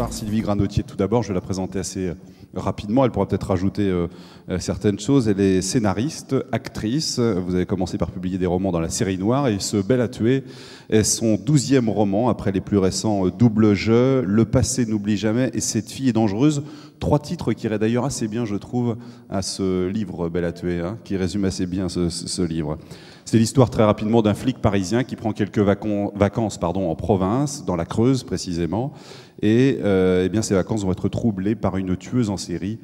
recevoir Sylvie Granotier tout d'abord. Je vais la présenter assez rapidement. Elle pourra peut-être rajouter certaines choses. Elle est scénariste, actrice. Vous avez commencé par publier des romans dans la série noire et Ce Bel à tuer est son 12e roman après les plus récents Double jeu, Le passé n'oublie jamais et Cette fille est dangereuse. 3 titres qui iraient d'ailleurs assez bien, je trouve, à ce livre Bel à tuer, hein, qui résume assez bien ce livre. C'est l'histoire très rapidement d'un flic parisien qui prend quelques vacances en province, dans la Creuse précisément, et eh bien, ces vacances vont être troublées par une tueuse en série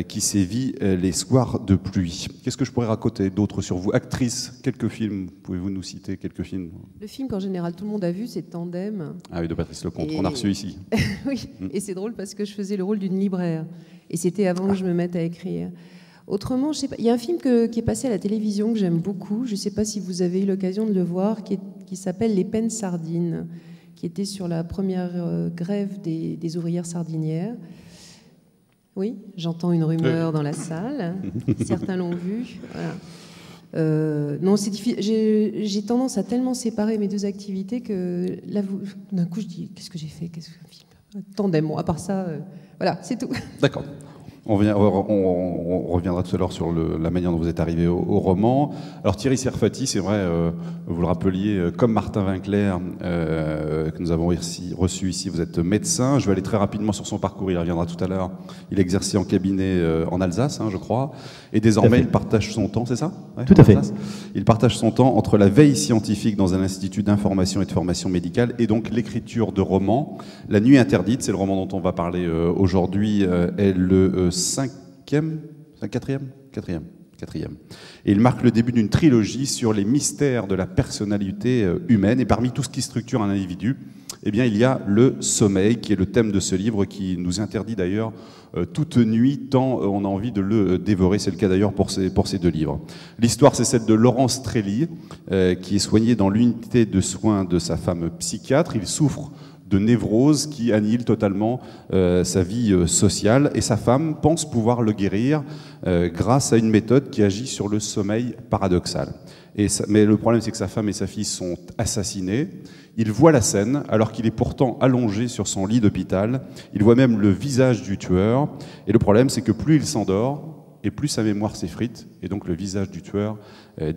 qui sévit les soirs de pluie. Qu'est-ce que je pourrais raconter d'autre sur vous? Actrice, quelques films, pouvez-vous nous citer quelques films? Le film qu'en général tout le monde a vu, c'est Tandem. Ah oui, de Patrice Lecomte, qu'on a reçu ici. Oui, et c'est drôle parce que je faisais le rôle d'une libraire, et c'était avant que je me mette à écrire. Autrement, je sais pas, il y a un film qui est passé à la télévision que j'aime beaucoup, je ne sais pas si vous avez eu l'occasion de le voir, qui s'appelle Les peines sardines, qui était sur la première grève des ouvrières sardinières. Oui, j'entends une rumeur dans la salle, certains l'ont vu. Voilà. Non, c'est difficile. J'ai tendance à tellement séparer mes deux activités que là, d'un coup, je dis qu'est-ce que j'ai fait? Qu'est-ce que film? Tandem. Bon, à part ça, voilà, c'est tout. D'accord. On reviendra tout à l'heure sur la manière dont vous êtes arrivé au roman. Alors Thierry Serfati, c'est vrai, vous le rappeliez, comme Martin Winkler, que nous avons reçu ici, vous êtes médecin. Je vais aller très rapidement sur son parcours, il reviendra tout à l'heure. Il exerçait en cabinet en Alsace, hein, je crois. Et désormais, il partage son temps, c'est ça? Ouais, tout à fait. Il partage son temps entre la veille scientifique dans un institut d'information et de formation médicale et donc l'écriture de romans. La nuit interdite, c'est le roman dont on va parler aujourd'hui, est le quatrième. Et il marque le début d'une trilogie sur les mystères de la personnalité humaine. Et parmi tout ce qui structure un individu, eh bien, il y a le sommeil, qui est le thème de ce livre, qui nous interdit d'ailleurs toute nuit, tant on a envie de le dévorer. C'est le cas d'ailleurs pour ces 2 livres. L'histoire, c'est celle de Laurence Trély, qui est soigné dans l'unité de soins de sa femme psychiatre. Il souffre de névrose qui annihile totalement sa vie sociale, et sa femme pense pouvoir le guérir grâce à une méthode qui agit sur le sommeil paradoxal. Mais le problème, c'est que sa femme et sa fille sont assassinées. Il voit la scène alors qu'il est pourtant allongé sur son lit d'hôpital. Il voit même le visage du tueur, et le problème, c'est que plus il s'endort et plus sa mémoire s'effrite, et donc le visage du tueur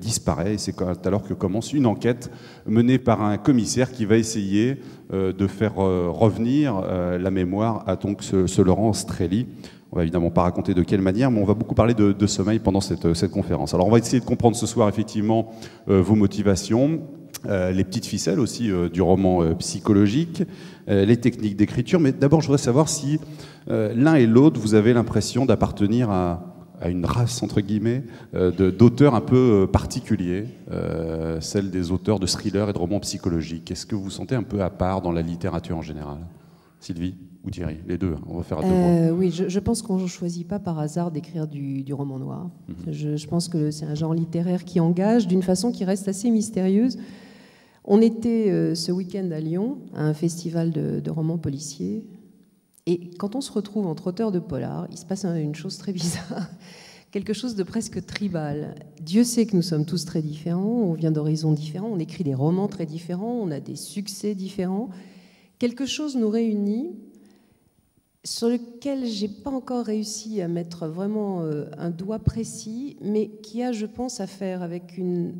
disparaît. Et c'est alors que commence une enquête menée par un commissaire qui va essayer de faire revenir la mémoire à donc ce Laurence Trély. On va évidemment pas raconter de quelle manière, mais on va beaucoup parler de sommeil pendant cette conférence. Alors on va essayer de comprendre ce soir effectivement vos motivations, les petites ficelles aussi du roman psychologique, les techniques d'écriture. Mais d'abord, je voudrais savoir si l'un et l'autre, vous avez l'impression d'appartenir à une race, entre guillemets, d'auteurs un peu particuliers, celle des auteurs de thrillers et de romans psychologiques. Est-ce que vous vous sentez un peu à part dans la littérature en général? Sylvie ou Thierry? Les deux, on va faire à 2 points. Oui, je pense qu'on ne choisit pas par hasard d'écrire du roman noir. Je pense que c'est un genre littéraire qui engage d'une façon qui reste assez mystérieuse. On était ce week-end à Lyon, à un festival de romans policiers. Et quand on se retrouve entre auteurs de polar, il se passe une chose très bizarre, quelque chose de presque tribal. Dieu sait que nous sommes tous très différents, on vient d'horizons différents, on écrit des romans très différents, on a des succès différents. Quelque chose nous réunit, sur lequel je n'ai pas encore réussi à mettre vraiment un doigt précis, mais qui a, je pense, à faire avec une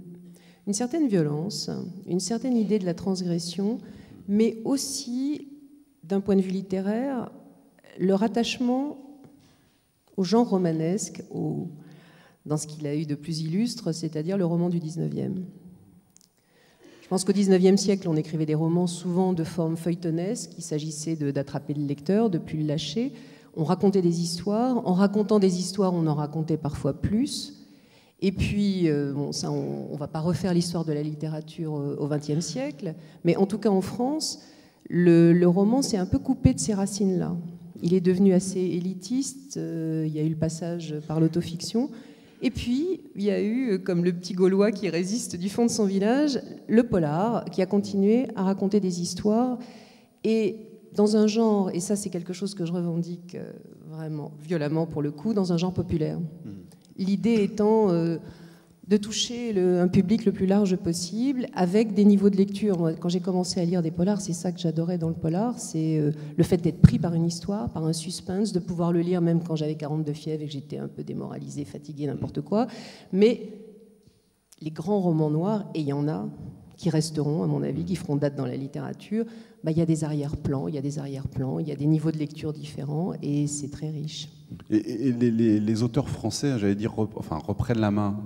certaine violence, une certaine idée de la transgression, mais aussi, d'un point de vue littéraire, le rattachement au genre romanesque, dans ce qu'il a eu de plus illustre, c'est-à-dire le roman du 19e. Je pense qu'au 19e siècle, on écrivait des romans souvent de forme feuilletonesque, il s'agissait d'attraper le lecteur, de ne plus le lâcher. On racontait des histoires. En racontant des histoires, on en racontait parfois plus. Et puis, bon, ça, on ne va pas refaire l'histoire de la littérature au XXe siècle, mais en tout cas en France, le roman s'est un peu coupé de ces racines-là. Il est devenu assez élitiste, il y a eu le passage par l'autofiction, et puis il y a eu, comme le petit Gaulois qui résiste du fond de son village, le polar, qui a continué à raconter des histoires, et dans un genre, et ça c'est quelque chose que je revendique vraiment violemment pour le coup, dans un genre populaire. L'idée étant de toucher un public le plus large possible avec des niveaux de lecture. Moi, quand j'ai commencé à lire des polars, c'est ça que j'adorais dans le polar, c'est le fait d'être pris par une histoire, par un suspense, de pouvoir le lire même quand j'avais 42 fièvres et que j'étais un peu démoralisée, fatiguée, n'importe quoi. Mais les grands romans noirs, et il y en a qui resteront, à mon avis, qui feront date dans la littérature, il y a des arrière-plans, il y a des niveaux de lecture différents, et c'est très riche. Et les auteurs français, j'allais dire, reprennent la main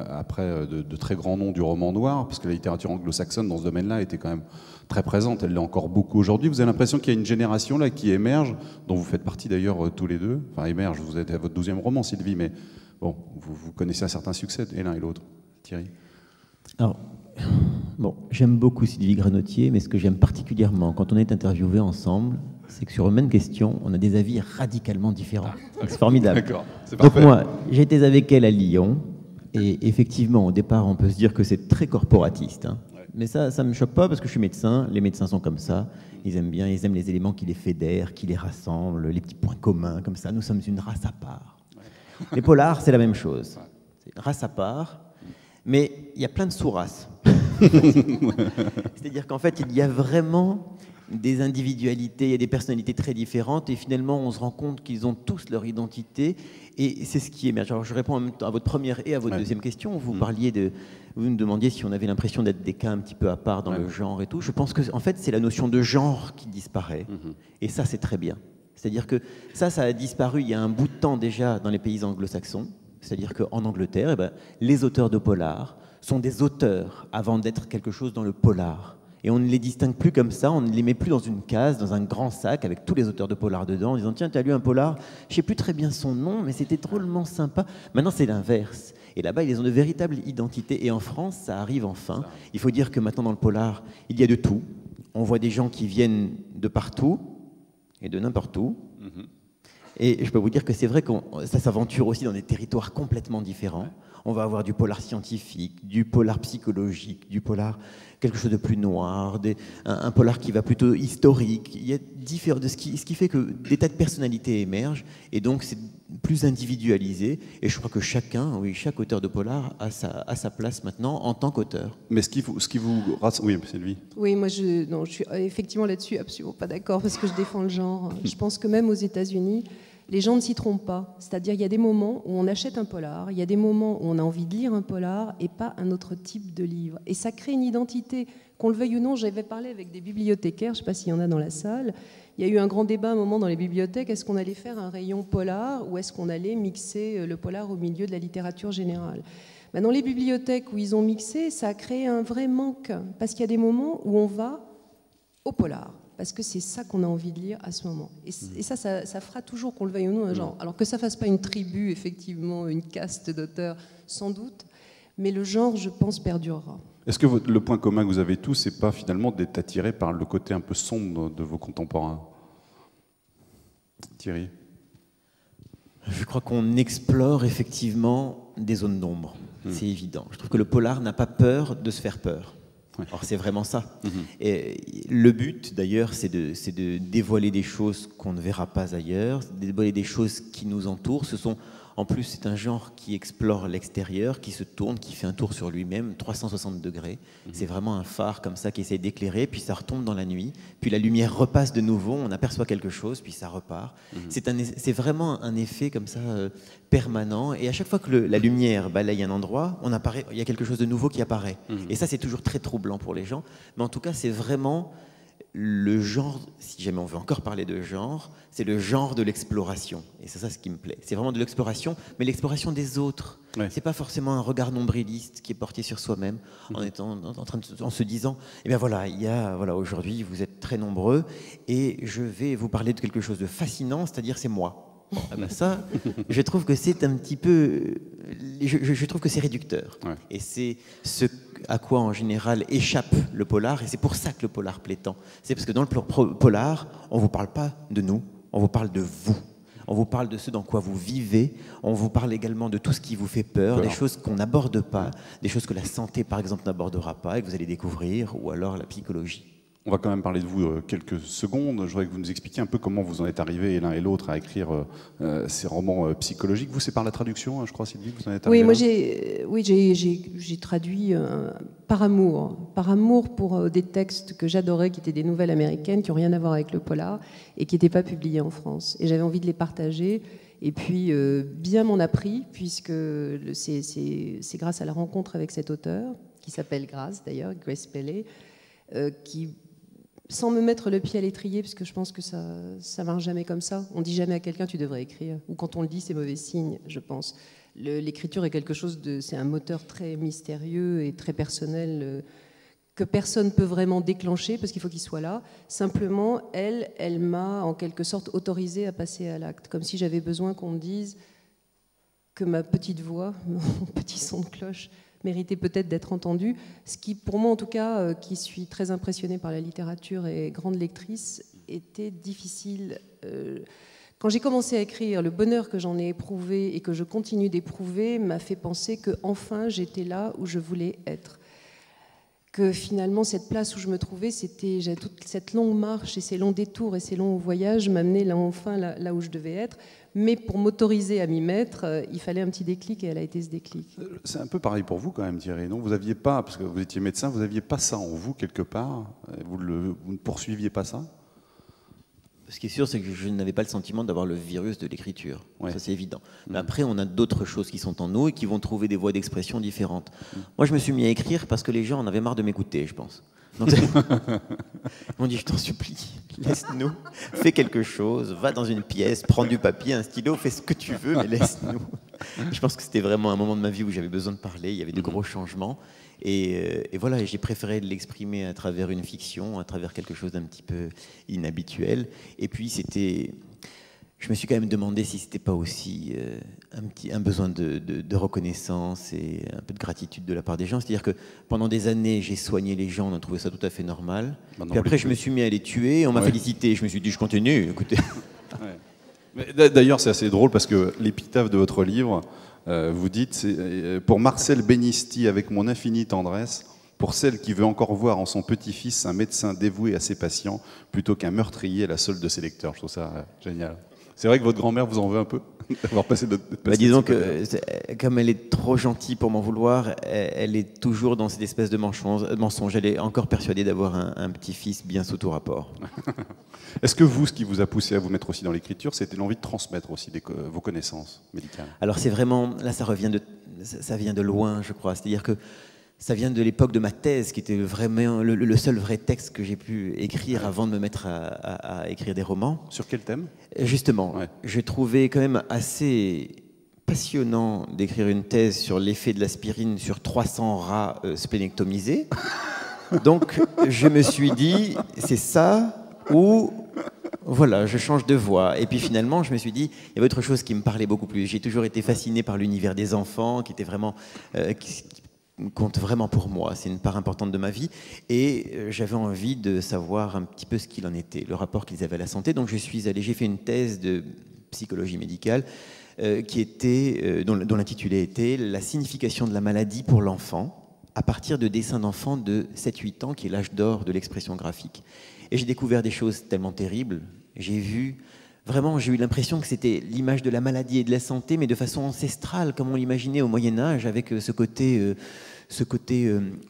après de très grands noms du roman noir, parce que la littérature anglo-saxonne dans ce domaine-là était quand même très présente, elle l'est encore beaucoup aujourd'hui. Vous avez l'impression qu'il y a une génération là qui émerge, dont vous faites partie d'ailleurs tous les deux, enfin émerge, vous êtes à votre 12e roman, Sylvie, mais bon, vous connaissez un certain succès, et l'un et l'autre. Thierry? Alors, bon, j'aime beaucoup Sylvie Granotier, mais ce que j'aime particulièrement quand on est interviewé ensemble, c'est que sur une même question, on a des avis radicalement différents. C'est formidable. D'accord, c'est parfait. Donc moi, j'étais avec elle à Lyon, et effectivement, au départ, on peut se dire que c'est très corporatiste. Hein. Ouais. Mais ça ne me choque pas parce que je suis médecin, les médecins sont comme ça, ils aiment bien, ils aiment les éléments qui les fédèrent, qui les rassemblent, les petits points communs, comme ça, nous sommes une race à part. Ouais. Les polars, c'est la même chose. C'est une race à part, mais il y a plein de sous-races. C'est-à-dire qu'en fait, il y a vraiment des individualités et des personnalités très différentes, et finalement, on se rend compte qu'ils ont tous leur identité, et c'est ce qui émerge. Alors, je réponds en même temps à votre première et à votre deuxième question. Vous parliez vous me demandiez si on avait l'impression d'être des cas un petit peu à part dans le genre et tout. Je pense que, en fait, c'est la notion de genre qui disparaît, et ça, c'est très bien. C'est-à-dire que ça a disparu il y a un bout de temps déjà dans les pays anglo-saxons. C'est-à-dire qu'en Angleterre, les auteurs de polar sont des auteurs avant d'être quelque chose dans le polar. Et on ne les distingue plus comme ça, on ne les met plus dans une case, dans un grand sac avec tous les auteurs de polar dedans, en disant « Tiens, tu as lu un polar, je ne sais plus très bien son nom, mais c'était drôlement sympa. » Maintenant, c'est l'inverse. Et là-bas, ils ont de véritables identités. Et en France, ça arrive enfin. Il faut dire que maintenant, dans le polar, il y a de tout. On voit des gens qui viennent de partout et de n'importe où. Et je peux vous dire que c'est vrai que ça s'aventure aussi dans des territoires complètement différents. On va avoir du polar scientifique, du polar psychologique, du polar quelque chose de plus noir, un polar qui va plutôt historique. Il y a différents, ce qui fait que des tas de personnalités émergent, et donc c'est plus individualisé. Et je crois que chaque auteur de polar a sa place maintenant en tant qu'auteur. Mais ce qui vous oui, c'est lui. Oui, moi je suis effectivement là-dessus absolument pas d'accord, parce que je défends le genre. Je pense que même aux États-Unis, les gens ne s'y trompent pas. C'est-à-dire, il y a des moments où on achète un polar, il y a des moments où on a envie de lire un polar et pas un autre type de livre. Et ça crée une identité, qu'on le veuille ou non. J'avais parlé avec des bibliothécaires, je ne sais pas s'il y en a dans la salle. Il y a eu un grand débat à un moment dans les bibliothèques. Est-ce qu'on allait faire un rayon polar ou est-ce qu'on allait mixer le polar au milieu de la littérature générale ? Dans les bibliothèques où ils ont mixé, ça a créé un vrai manque. Parce qu'il y a des moments où on va au polar. Parce que c'est ça qu'on a envie de lire à ce moment. Et ça fera toujours, qu'on le veuille ou non, un genre. Alors que ça ne fasse pas une tribu, effectivement, une caste d'auteurs, sans doute, mais le genre, je pense, perdurera. Est-ce que le point commun que vous avez tous, c'est pas finalement d'être attiré par le côté un peu sombre de vos contemporains? Thierry? Je crois qu'on explore effectivement des zones d'ombre. C'est évident. Je trouve que le polar n'a pas peur de se faire peur. Alors c'est vraiment ça. Et le but d'ailleurs, c'est de dévoiler des choses qu'on ne verra pas ailleurs, dévoiler des choses qui nous entourent. En plus, c'est un genre qui explore l'extérieur, qui se tourne, qui fait un tour sur lui-même, 360 degrés. C'est vraiment un phare comme ça qui essaie d'éclairer, puis ça retombe dans la nuit, puis la lumière repasse de nouveau, on aperçoit quelque chose, puis ça repart. C'est vraiment un effet comme ça permanent, et à chaque fois que la lumière balaye un endroit, il y a quelque chose de nouveau qui apparaît. Et ça, c'est toujours très troublant pour les gens, mais en tout cas, c'est vraiment le genre, si jamais on veut encore parler de genre, c'est le genre de l'exploration. Et c'est ça ce qui me plaît. C'est vraiment de l'exploration, mais l'exploration des autres. C'est pas forcément un regard nombriliste qui est porté sur soi-même, en se disant, eh bien voilà, aujourd'hui vous êtes très nombreux et je vais vous parler de quelque chose de fascinant, c'est-à-dire c'est moi. Ça, je trouve que c'est un petit peu, je trouve que c'est réducteur. Et c'est ce à quoi en général échappe le polar, et c'est pour ça que le polar plaît tant. C'est parce que dans le polar, on ne vous parle pas de nous, on vous parle de vous. On vous parle de ce dans quoi vous vivez, on vous parle également de tout ce qui vous fait peur, des choses qu'on n'aborde pas, des choses que la santé par exemple n'abordera pas et que vous allez découvrir, ou alors la psychologie. On va quand même parler de vous quelques secondes. Je voudrais que vous nous expliquiez un peu comment vous en êtes arrivés l'un et l'autre à écrire ces romans psychologiques. Vous, c'est par la traduction, hein, je crois, Sylvie, que vous en êtes arrivés. Oui, j'ai traduit par amour pour des textes que j'adorais, qui étaient des nouvelles américaines, qui n'ont rien à voir avec le polar et qui n'étaient pas publiés en France. Et j'avais envie de les partager. Et puis, bien m'en a pris, puisque c'est grâce à la rencontre avec cet auteur, qui s'appelle Grace d'ailleurs, Grace Pelley, qui, sans me mettre le pied à l'étrier, parce que je pense que ça marche jamais comme ça. On dit jamais à quelqu'un tu devrais écrire, ou quand on le dit c'est mauvais signe, je pense. L'écriture est quelque chose c'est un moteur très mystérieux et très personnel que personne ne peut vraiment déclencher parce qu'il faut qu'il soit là. Simplement, elle m'a en quelque sorte autorisée à passer à l'acte, comme si j'avais besoin qu'on me dise que ma petite voix, mon petit son de cloche méritait peut-être d'être entendu, ce qui, pour moi en tout cas, qui suis très impressionnée par la littérature et grande lectrice, était difficile. Quand j'ai commencé à écrire, le bonheur que j'en ai éprouvé et que je continue d'éprouver m'a fait penser que enfin j'étais là où je voulais être. Que finalement, cette place où je me trouvais, j'ai toute cette longue marche et ces longs détours et ces longs voyages m'amenaient là où je devais être. Mais pour m'autoriser à m'y mettre, il fallait un petit déclic et elle a été ce déclic. C'est un peu pareil pour vous quand même, Thierry, non? Vous n'aviez pas, parce que vous étiez médecin, vous n'aviez pas ça en vous quelque part? Vous ne poursuiviez pas ça? Ce qui est sûr, c'est que je n'avais pas le sentiment d'avoir le virus de l'écriture. Ouais. Ça, c'est évident. Mais après, on a d'autres choses qui sont en nous et qui vont trouver des voies d'expression différentes. Moi, je me suis mis à écrire parce que les gens en avaient marre de m'écouter, je pense. Donc, ils m'ont dit, je t'en supplie, laisse-nous, fais quelque chose, va dans une pièce, prends du papier, un stylo, fais ce que tu veux, mais laisse-nous. Je pense que c'était vraiment un moment de ma vie où j'avais besoin de parler, il y avait de gros changements. Et voilà, j'ai préféré l'exprimer à travers une fiction, à travers quelque chose d'un petit peu inhabituel. Et puis, je me suis quand même demandé si c'était pas aussi un besoin de reconnaissance et un peu de gratitude de la part des gens. C'est-à-dire que pendant des années, j'ai soigné les gens, on a trouvé ça tout à fait normal. Puis après, je me suis mis à les tuer, on m'a félicité. Je me suis dit, je continue, écoutez. Ouais. D'ailleurs, c'est assez drôle parce que l'épitaphe de votre livre, vous dites, pour Marcel Benisti, avec mon infinie tendresse, pour celle qui veut encore voir en son petit-fils un médecin dévoué à ses patients, plutôt qu'un meurtrier à la solde de ses lecteurs. Je trouve ça génial. C'est vrai que votre grand-mère vous en veut un peu d'avoir passé de disons que, comme elle est trop gentille pour m'en vouloir, elle est toujours dans cette espèce de mensonge. Elle est encore persuadée d'avoir un petit-fils bien sous tout rapport. Est-ce que vous, ce qui vous a poussé à vous mettre aussi dans l'écriture, c'était l'envie de transmettre aussi vos connaissances médicales? Alors c'est vraiment, là ça vient de loin, je crois. C'est-à-dire que ça vient de l'époque de ma thèse, qui était vraiment le seul vrai texte que j'ai pu écrire avant de me mettre à écrire des romans. Sur quel thème? Justement, j'ai trouvé quand même assez passionnant d'écrire une thèse sur l'effet de l'aspirine sur 300 rats splénectomisés. Donc je me suis dit, c'est ça ou... Voilà, je change de voie. Et puis finalement, je me suis dit, il y avait autre chose qui me parlait beaucoup plus. J'ai toujours été fasciné par l'univers des enfants, qui était vraiment... qui compte vraiment pour moi, c'est une part importante de ma vie, et j'avais envie de savoir un petit peu ce qu'il en était, le rapport qu'ils avaient à la santé. Donc j'ai fait une thèse de psychologie médicale dont l'intitulé était « La signification de la maladie pour l'enfant » à partir de dessins d'enfants de 7-8 ans, qui est l'âge d'or de l'expression graphique. Et j'ai découvert des choses tellement terribles. J'ai eu l'impression que c'était l'image de la maladie et de la santé, mais de façon ancestrale, comme on l'imaginait au Moyen-Âge, avec ce côté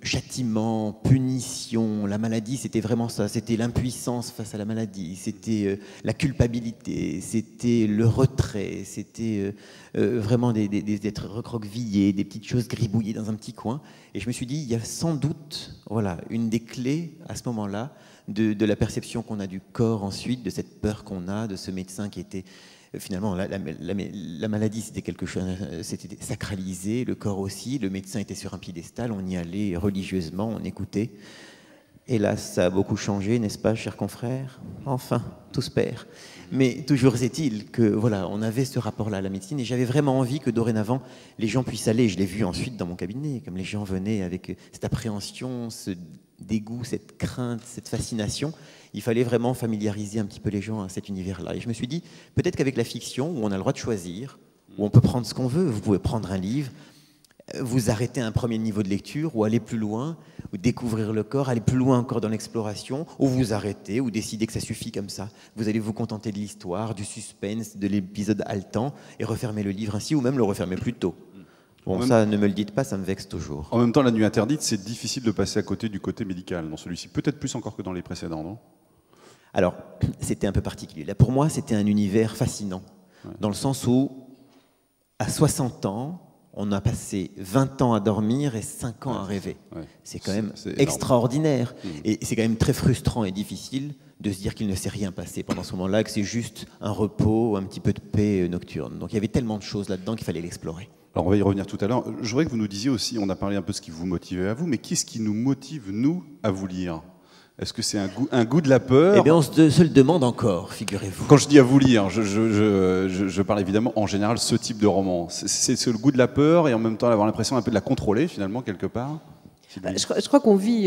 châtiment, punition. La maladie, c'était vraiment ça. C'était l'impuissance face à la maladie. C'était la culpabilité. C'était le retrait. C'était vraiment d'être recroquevillé, des petites choses gribouillées dans un petit coin. Et je me suis dit, il y a sans doute, une des clés à ce moment-là, de la perception qu'on a du corps ensuite, de cette peur qu'on a, de ce médecin qui était... Finalement, la maladie, c'était quelque chose, c'était sacralisé, le corps aussi, le médecin était sur un piédestal, on y allait religieusement, on écoutait. Hélas, ça a beaucoup changé, n'est-ce pas, chers confrères? Enfin, tout se perd. Mais toujours est-il que, on avait ce rapport-là à la médecine, et j'avais vraiment envie que dorénavant, les gens puissent aller, je l'ai vu ensuite dans mon cabinet, comme les gens venaient avec cette appréhension, ce dégoût, cette crainte, cette fascination. Il fallait vraiment familiariser un petit peu les gens à cet univers-là. Et je me suis dit, peut-être qu'avec la fiction, où on a le droit de choisir, où on peut prendre ce qu'on veut, vous pouvez prendre un livre, vous arrêter à un premier niveau de lecture, ou aller plus loin, ou découvrir le corps, aller plus loin encore dans l'exploration, ou vous arrêter, ou décider que ça suffit comme ça. Vous allez vous contenter de l'histoire, du suspense, de l'épisode haletant, et refermer le livre ainsi, ou même le refermer plus tôt. Bon, ça, ne me le dites pas, ça me vexe toujours. En même temps, La Nuit interdite, c'est difficile de passer à côté du côté médical dans celui-ci. Peut-être plus encore que dans les précédents, non? Alors, c'était un peu particulier. Là, pour moi, c'était un univers fascinant, dans le sens où, à 60 ans, on a passé 20 ans à dormir et 5 ans à rêver. C'est quand même extraordinaire. Et c'est quand même très frustrant et difficile de se dire qu'il ne s'est rien passé pendant ce moment-là, que c'est juste un repos, un petit peu de paix nocturne. Donc il y avait tellement de choses là-dedans qu'il fallait l'explorer. Alors on va y revenir tout à l'heure. Je voudrais que vous nous disiez aussi, on a parlé un peu de ce qui vous motivait à vous, mais qu'est-ce qui nous motive, nous, à vous lire? Est-ce que c'est un goût de la peur? Eh bien, on se le demande encore, figurez-vous. Quand je dis à vous lire, je parle évidemment en général ce type de roman. C'est le goût de la peur et en même temps avoir l'impression un peu de la contrôler finalement quelque part. Je crois qu'on vit,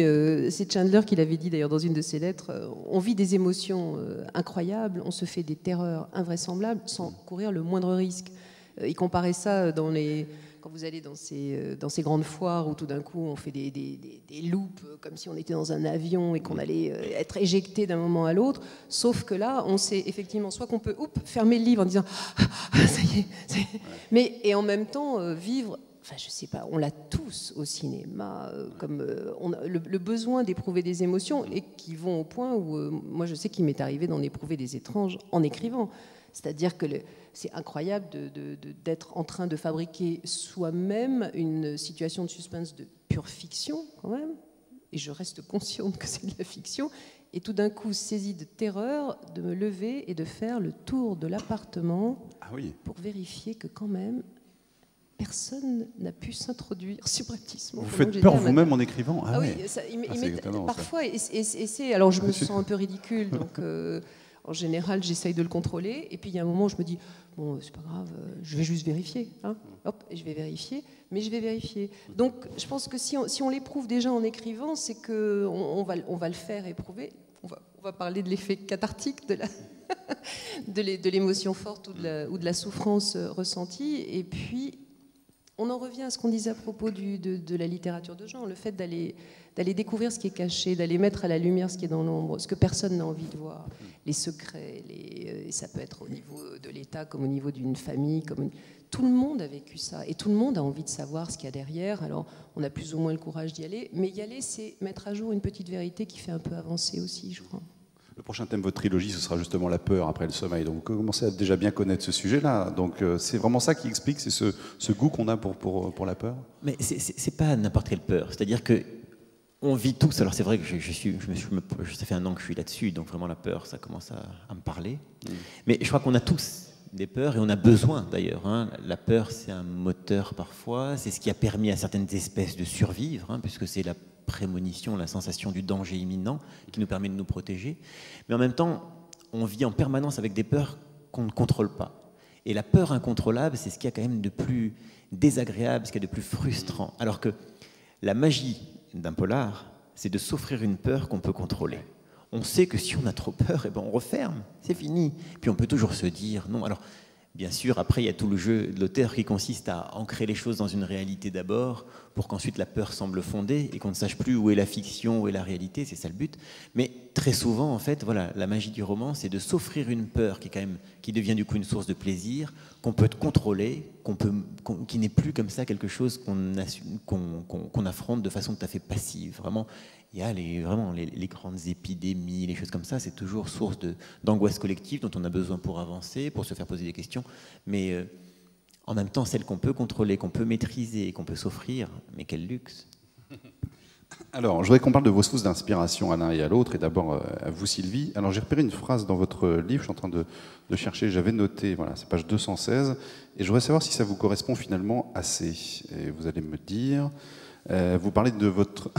c'est Chandler qui l'avait dit d'ailleurs dans une de ses lettres, on vit des émotions incroyables, on se fait des terreurs invraisemblables sans courir le moindre risque. Il comparait ça quand vous allez dans ces grandes foires où tout d'un coup on fait des loops comme si on était dans un avion et qu'on allait être éjecté d'un moment à l'autre, sauf que là on sait effectivement soit qu'on peut fermer le livre en disant ça y est. Mais et en même temps vivre, enfin je sais pas, on l'a tous au cinéma comme on a le besoin d'éprouver des émotions et qui vont au point où moi je sais qu'il m'est arrivé d'en éprouver des étranges en écrivant. C'est-à-dire que c'est incroyable d'être en train de fabriquer soi-même une situation de suspense de pure fiction, quand même. Et je reste consciente que c'est de la fiction. Et tout d'un coup, saisie de terreur, de me lever et de faire le tour de l'appartement pour vérifier que quand même, personne n'a pu s'introduire subrepticement. Vous faites peur vous-même en écrivant? Ah oui, parfois. Alors je me sens un peu ridicule, donc... En général, j'essaye de le contrôler. Et puis, il y a un moment où je me dis, bon, c'est pas grave, je vais juste vérifier. Hein. Hop, et je vais vérifier. Mais je vais vérifier. Donc, je pense que si on l'éprouve déjà en écrivant, c'est qu'on va le faire éprouver. On va parler de l'effet cathartique, de l'émotion forte ou de la souffrance ressentie. Et puis, on en revient à ce qu'on disait à propos de la littérature de genre, le fait d'aller découvrir ce qui est caché, d'aller mettre à la lumière ce qui est dans l'ombre, ce que personne n'a envie de voir, les secrets, ça peut être au niveau de l'État comme au niveau d'une famille. Tout le monde a vécu ça et tout le monde a envie de savoir ce qu'il y a derrière. Alors on a plus ou moins le courage d'y aller, mais y aller, c'est mettre à jour une petite vérité qui fait un peu avancer aussi, je crois. Le prochain thème de votre trilogie, ce sera justement la peur après le sommeil. Donc vous commencez à déjà bien connaître ce sujet-là. Donc c'est vraiment ça qui explique, c'est ce goût qu'on a pour la peur. Mais c'est pas n'importe quelle peur. C'est-à-dire que on vit tous. Alors c'est vrai que ça fait un an que je suis là-dessus, donc vraiment la peur, ça commence à me parler. Mais je crois qu'on a tous des peurs et on a besoin d'ailleurs. Hein. La peur, c'est un moteur parfois. C'est ce qui a permis à certaines espèces de survivre, hein, puisque c'est la prémonition, la sensation du danger imminent qui nous permet de nous protéger. Mais en même temps, on vit en permanence avec des peurs qu'on ne contrôle pas. Et la peur incontrôlable, c'est ce qu'il y a quand même de plus désagréable, ce qu'il y a de plus frustrant. Alors que la magie d'un polar, c'est de s'offrir une peur qu'on peut contrôler. On sait que si on a trop peur, eh ben on referme, c'est fini. Puis on peut toujours se dire non. Alors, bien sûr, après, il y a tout le jeu de l'auteur qui consiste à ancrer les choses dans une réalité d'abord, pour qu'ensuite la peur semble fondée et qu'on ne sache plus où est la fiction, où est la réalité, c'est ça le but. Mais très souvent, en fait, voilà, la magie du roman, c'est de s'offrir une peur qui devient du coup une source de plaisir, qu'on peut contrôler, qui n'est plus comme ça quelque chose qu'on affronte de façon tout à fait passive. Vraiment, il y a les grandes épidémies, les choses comme ça, c'est toujours source d'angoisse collective dont on a besoin pour avancer, pour se faire poser des questions. Mais en même temps, celles qu'on peut contrôler, qu'on peut maîtriser, qu'on peut s'offrir, mais quel luxe! Alors, je voudrais qu'on parle de vos sources d'inspiration à l'un et à l'autre, et d'abord à vous, Sylvie. Alors, j'ai repéré une phrase dans votre livre, je suis en train de chercher, j'avais noté, voilà, c'est page 216, et je voudrais savoir si ça vous correspond finalement assez. Et vous allez me dire, vous parlez de votre...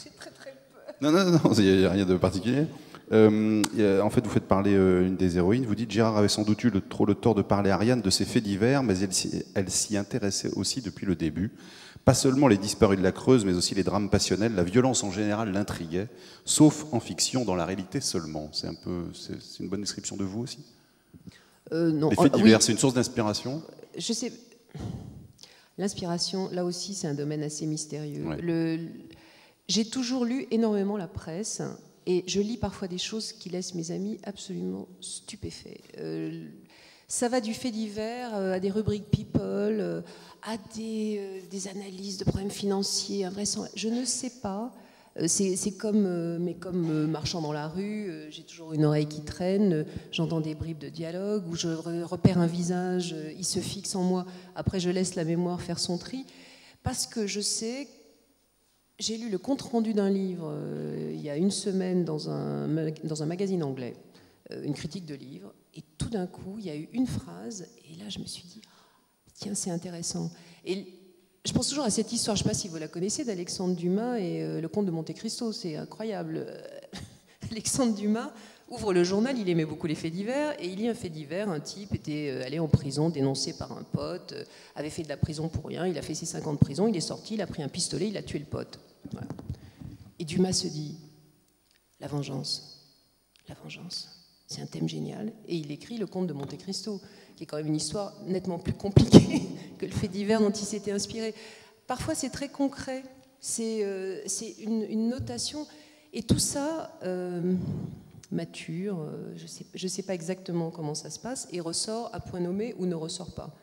J'ai très peur. Non, il n'y a rien de particulier. En fait, vous faites parler une des héroïnes, vous dites Gérard avait sans doute eu le tort de parler à Ariane de ses faits divers, mais elle s'y intéressait aussi depuis le début. Pas seulement les disparus de la Creuse, mais aussi les drames passionnels, la violence en général l'intriguait, sauf en fiction, dans la réalité seulement. C'est une bonne description de vous aussi? Non. Les faits divers, c'est une source d'inspiration? Je sais. L'inspiration, là aussi, c'est un domaine assez mystérieux. Ouais. J'ai toujours lu énormément la presse et je lis parfois des choses qui laissent mes amis absolument stupéfaits. Ça va du fait divers à des rubriques people, à des analyses de problèmes financiers invraisemblables. Je ne sais pas. C'est comme marchant dans la rue, j'ai toujours une oreille qui traîne, j'entends des bribes de dialogue, où je repère un visage, il se fixe en moi, après je laisse la mémoire faire son tri, parce que je sais, j'ai lu le compte-rendu d'un livre il y a une semaine dans un magazine anglais, une critique de livre, et tout d'un coup, il y a eu une phrase, et là je me suis dit, tiens, c'est intéressant. Et je pense toujours à cette histoire, je ne sais pas si vous la connaissez, d'Alexandre Dumas et le comte de Monte Cristo, c'est incroyable. Alexandre Dumas ouvre le journal, il aimait beaucoup les faits divers, et il lit un fait divers, un type était allé en prison, dénoncé par un pote, avait fait de la prison pour rien, il a fait ses 5 ans de prison, il est sorti, il a pris un pistolet, il a tué le pote. Voilà. Et Dumas se dit, la vengeance, c'est un thème génial, et il écrit le comte de Monte Cristo, qui est quand même une histoire nettement plus compliquée que le fait divers dont il s'était inspiré. Parfois, c'est très concret, c'est une notation, et tout ça mature, je ne sais pas exactement comment ça se passe, et ressort à point nommé ou ne ressort pas.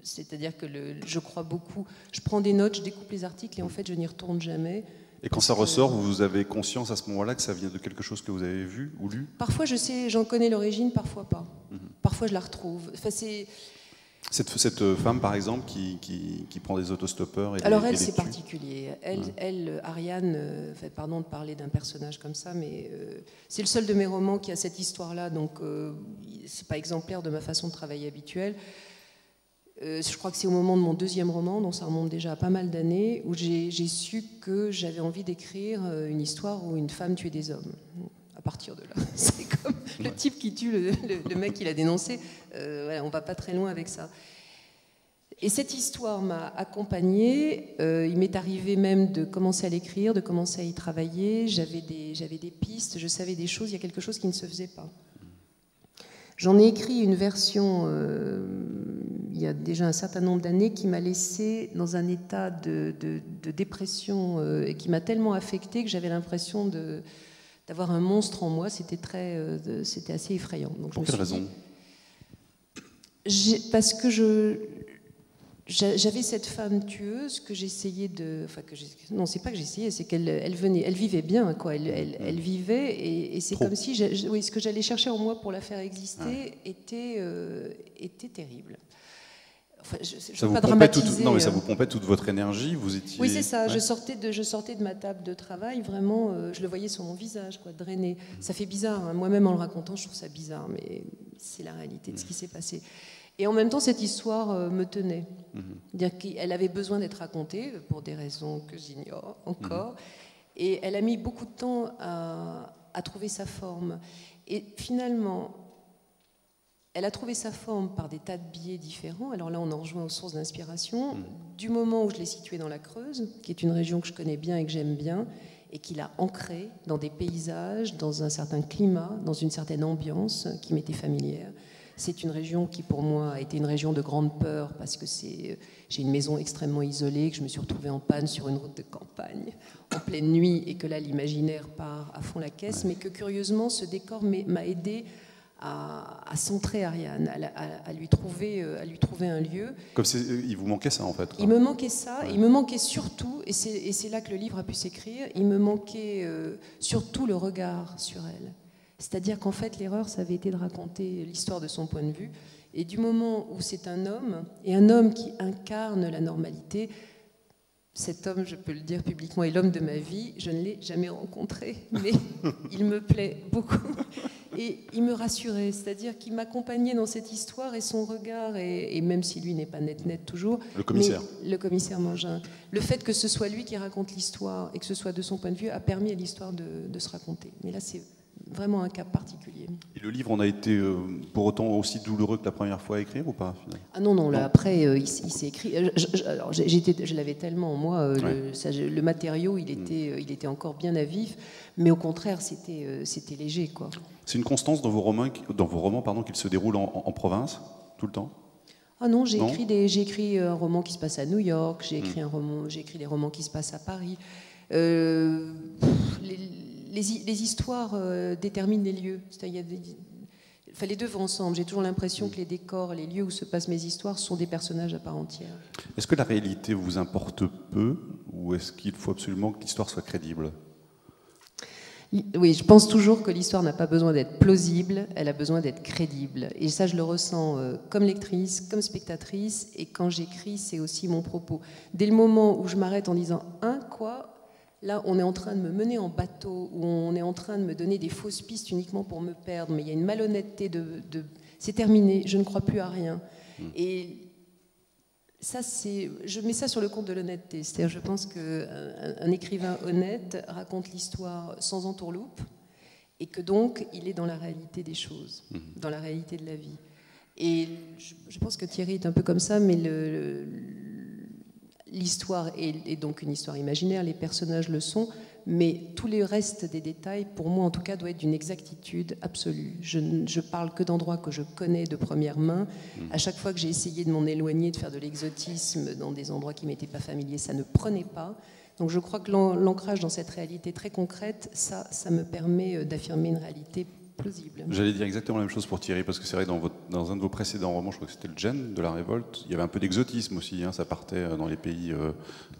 C'est-à-dire que je crois beaucoup, je prends des notes, je découpe les articles, et en fait, je n'y retourne jamais. Et quand ça ressort, vous avez conscience à ce moment-là que ça vient de quelque chose que vous avez vu ou lu? Parfois, je sais, j'en connais l'origine, parfois pas. Parfois, je la retrouve. Enfin, cette femme, par exemple, qui prend des autostoppeurs et alors et elle, les c'est tue. particulier. Elle, Ariane, pardon de parler d'un personnage comme ça, mais c'est le seul de mes romans qui a cette histoire-là, donc c'est pas exemplaire de ma façon de travailler habituelle. Je crois que c'est au moment de mon 2e roman, donc ça remonte déjà à pas mal d'années, où j'ai su que j'avais envie d'écrire une histoire où une femme tuait des hommes. À partir de là, c'est comme le type qui tue le mec qui l'a dénoncé. Voilà, on va pas très loin avec ça. Et cette histoire m'a accompagnée. Il m'est arrivé même de commencer à l'écrire, de commencer à y travailler. J'avais des pistes, je savais des choses. Il y a quelque chose qui ne se faisait pas. J'en ai écrit une version il y a déjà un certain nombre d'années qui m'a laissé dans un état de dépression et qui m'a tellement affectée que j'avais l'impression d'avoir un monstre en moi. C'était assez effrayant. Donc, pour quelle raison? Parce que j'avais cette femme tueuse que j'essayais de... non, c'est pas que j'essayais, c'est qu'elle vivait bien, quoi. Elle vivait, et c'est comme si ce que j'allais chercher en moi pour la faire exister était terrible. Enfin, je veux pas dramatiser. Non, mais ça vous pompait toute votre énergie, vous étiez... Oui, c'est ça. Ouais. Je sortais de ma table de travail, vraiment, je le voyais sur mon visage, quoi, drainé. Ça fait bizarre, hein. Moi-même en le racontant, je trouve ça bizarre, mais c'est la réalité de ce qui s'est passé. Et en même temps, cette histoire me tenait. C'est-à-dire qu'elle avait besoin d'être racontée, pour des raisons que j'ignore encore. Et elle a mis beaucoup de temps à trouver sa forme. Et finalement, elle a trouvé sa forme par des tas de biais différents. Alors là, on en rejoint aux sources d'inspiration. Du moment où je l'ai située dans la Creuse, qui est une région que je connais bien et que j'aime bien, et qui l'a ancrée dans des paysages, dans un certain climat, dans une certaine ambiance qui m'était familière. C'est une région qui, pour moi, a été une région de grande peur parce que j'ai une maison extrêmement isolée, que je me suis retrouvée en panne sur une route de campagne en pleine nuit et que là, l'imaginaire part à fond la caisse, mais que curieusement, ce décor m'a aidé à centrer Ariane, à lui trouver un lieu. Comme il vous manquait ça, en fait. Il me manquait ça, et il me manquait surtout, et c'est là que le livre a pu s'écrire, il me manquait surtout le regard sur elle. C'est-à-dire qu'en fait, l'erreur, ça avait été de raconter l'histoire de son point de vue. Et du moment où c'est un homme, et un homme qui incarne la normalité, cet homme, je peux le dire publiquement, est l'homme de ma vie. Je ne l'ai jamais rencontré, mais il me plaît beaucoup. Et il me rassurait, c'est-à-dire qu'il m'accompagnait dans cette histoire, et son regard, et même si lui n'est pas net toujours... Le commissaire. Le commissaire Mangin. Le fait que ce soit lui qui raconte l'histoire, et que ce soit de son point de vue, a permis à l'histoire de se raconter. Mais là, c'est vraiment un cas particulier. Et le livre, on a été pour autant aussi douloureux que la première fois à écrire ou pas, finalement? Ah non, là, après, il s'est écrit... je l'avais tellement en moi, le matériau, il était encore bien à vif, mais au contraire, c'était léger, quoi. C'est une constance dans vos romans, qu'ils se déroulent en province, tout le temps? Ah non, j'ai écrit un roman qui se passe à New York, j'ai écrit des romans qui se passent à Paris. Les histoires déterminent les lieux. Les deux vont ensemble. J'ai toujours l'impression que les décors, les lieux où se passent mes histoires sont des personnages à part entière. Est-ce que la réalité vous importe peu ou est-ce qu'il faut absolument que l'histoire soit crédible ? Oui, je pense toujours que l'histoire n'a pas besoin d'être plausible, elle a besoin d'être crédible. Et ça, je le ressens comme lectrice, comme spectatrice, et quand j'écris, c'est aussi mon propos. Dès le moment où je m'arrête en disant « Hein, quoi ?» Là, on est en train de me mener en bateau, ou on est en train de me donner des fausses pistes uniquement pour me perdre, mais il y a une malhonnêteté c'est terminé, je ne crois plus à rien. Et ça, je mets ça sur le compte de l'honnêteté. C'est-à-dire, je pense qu'un écrivain honnête raconte l'histoire sans entourloupe, et que donc, il est dans la réalité des choses, dans la réalité de la vie. Et je pense que Thierry est un peu comme ça, mais l'histoire est donc une histoire imaginaire, les personnages le sont, mais tout le reste des détails, pour moi en tout cas, doit être d'une exactitude absolue. Je parle que d'endroits que je connais de première main. À chaque fois que j'ai essayé de m'en éloigner, de faire de l'exotisme dans des endroits qui ne m'étaient pas familiers, ça ne prenait pas. Donc je crois que l'ancrage dans cette réalité très concrète, ça me permet d'affirmer une réalité plausible. J'allais dire exactement la même chose pour Thierry, parce que c'est vrai, dans un de vos précédents romans, je crois que c'était le Gène de la révolte, il y avait un peu d'exotisme aussi, hein, ça partait dans les pays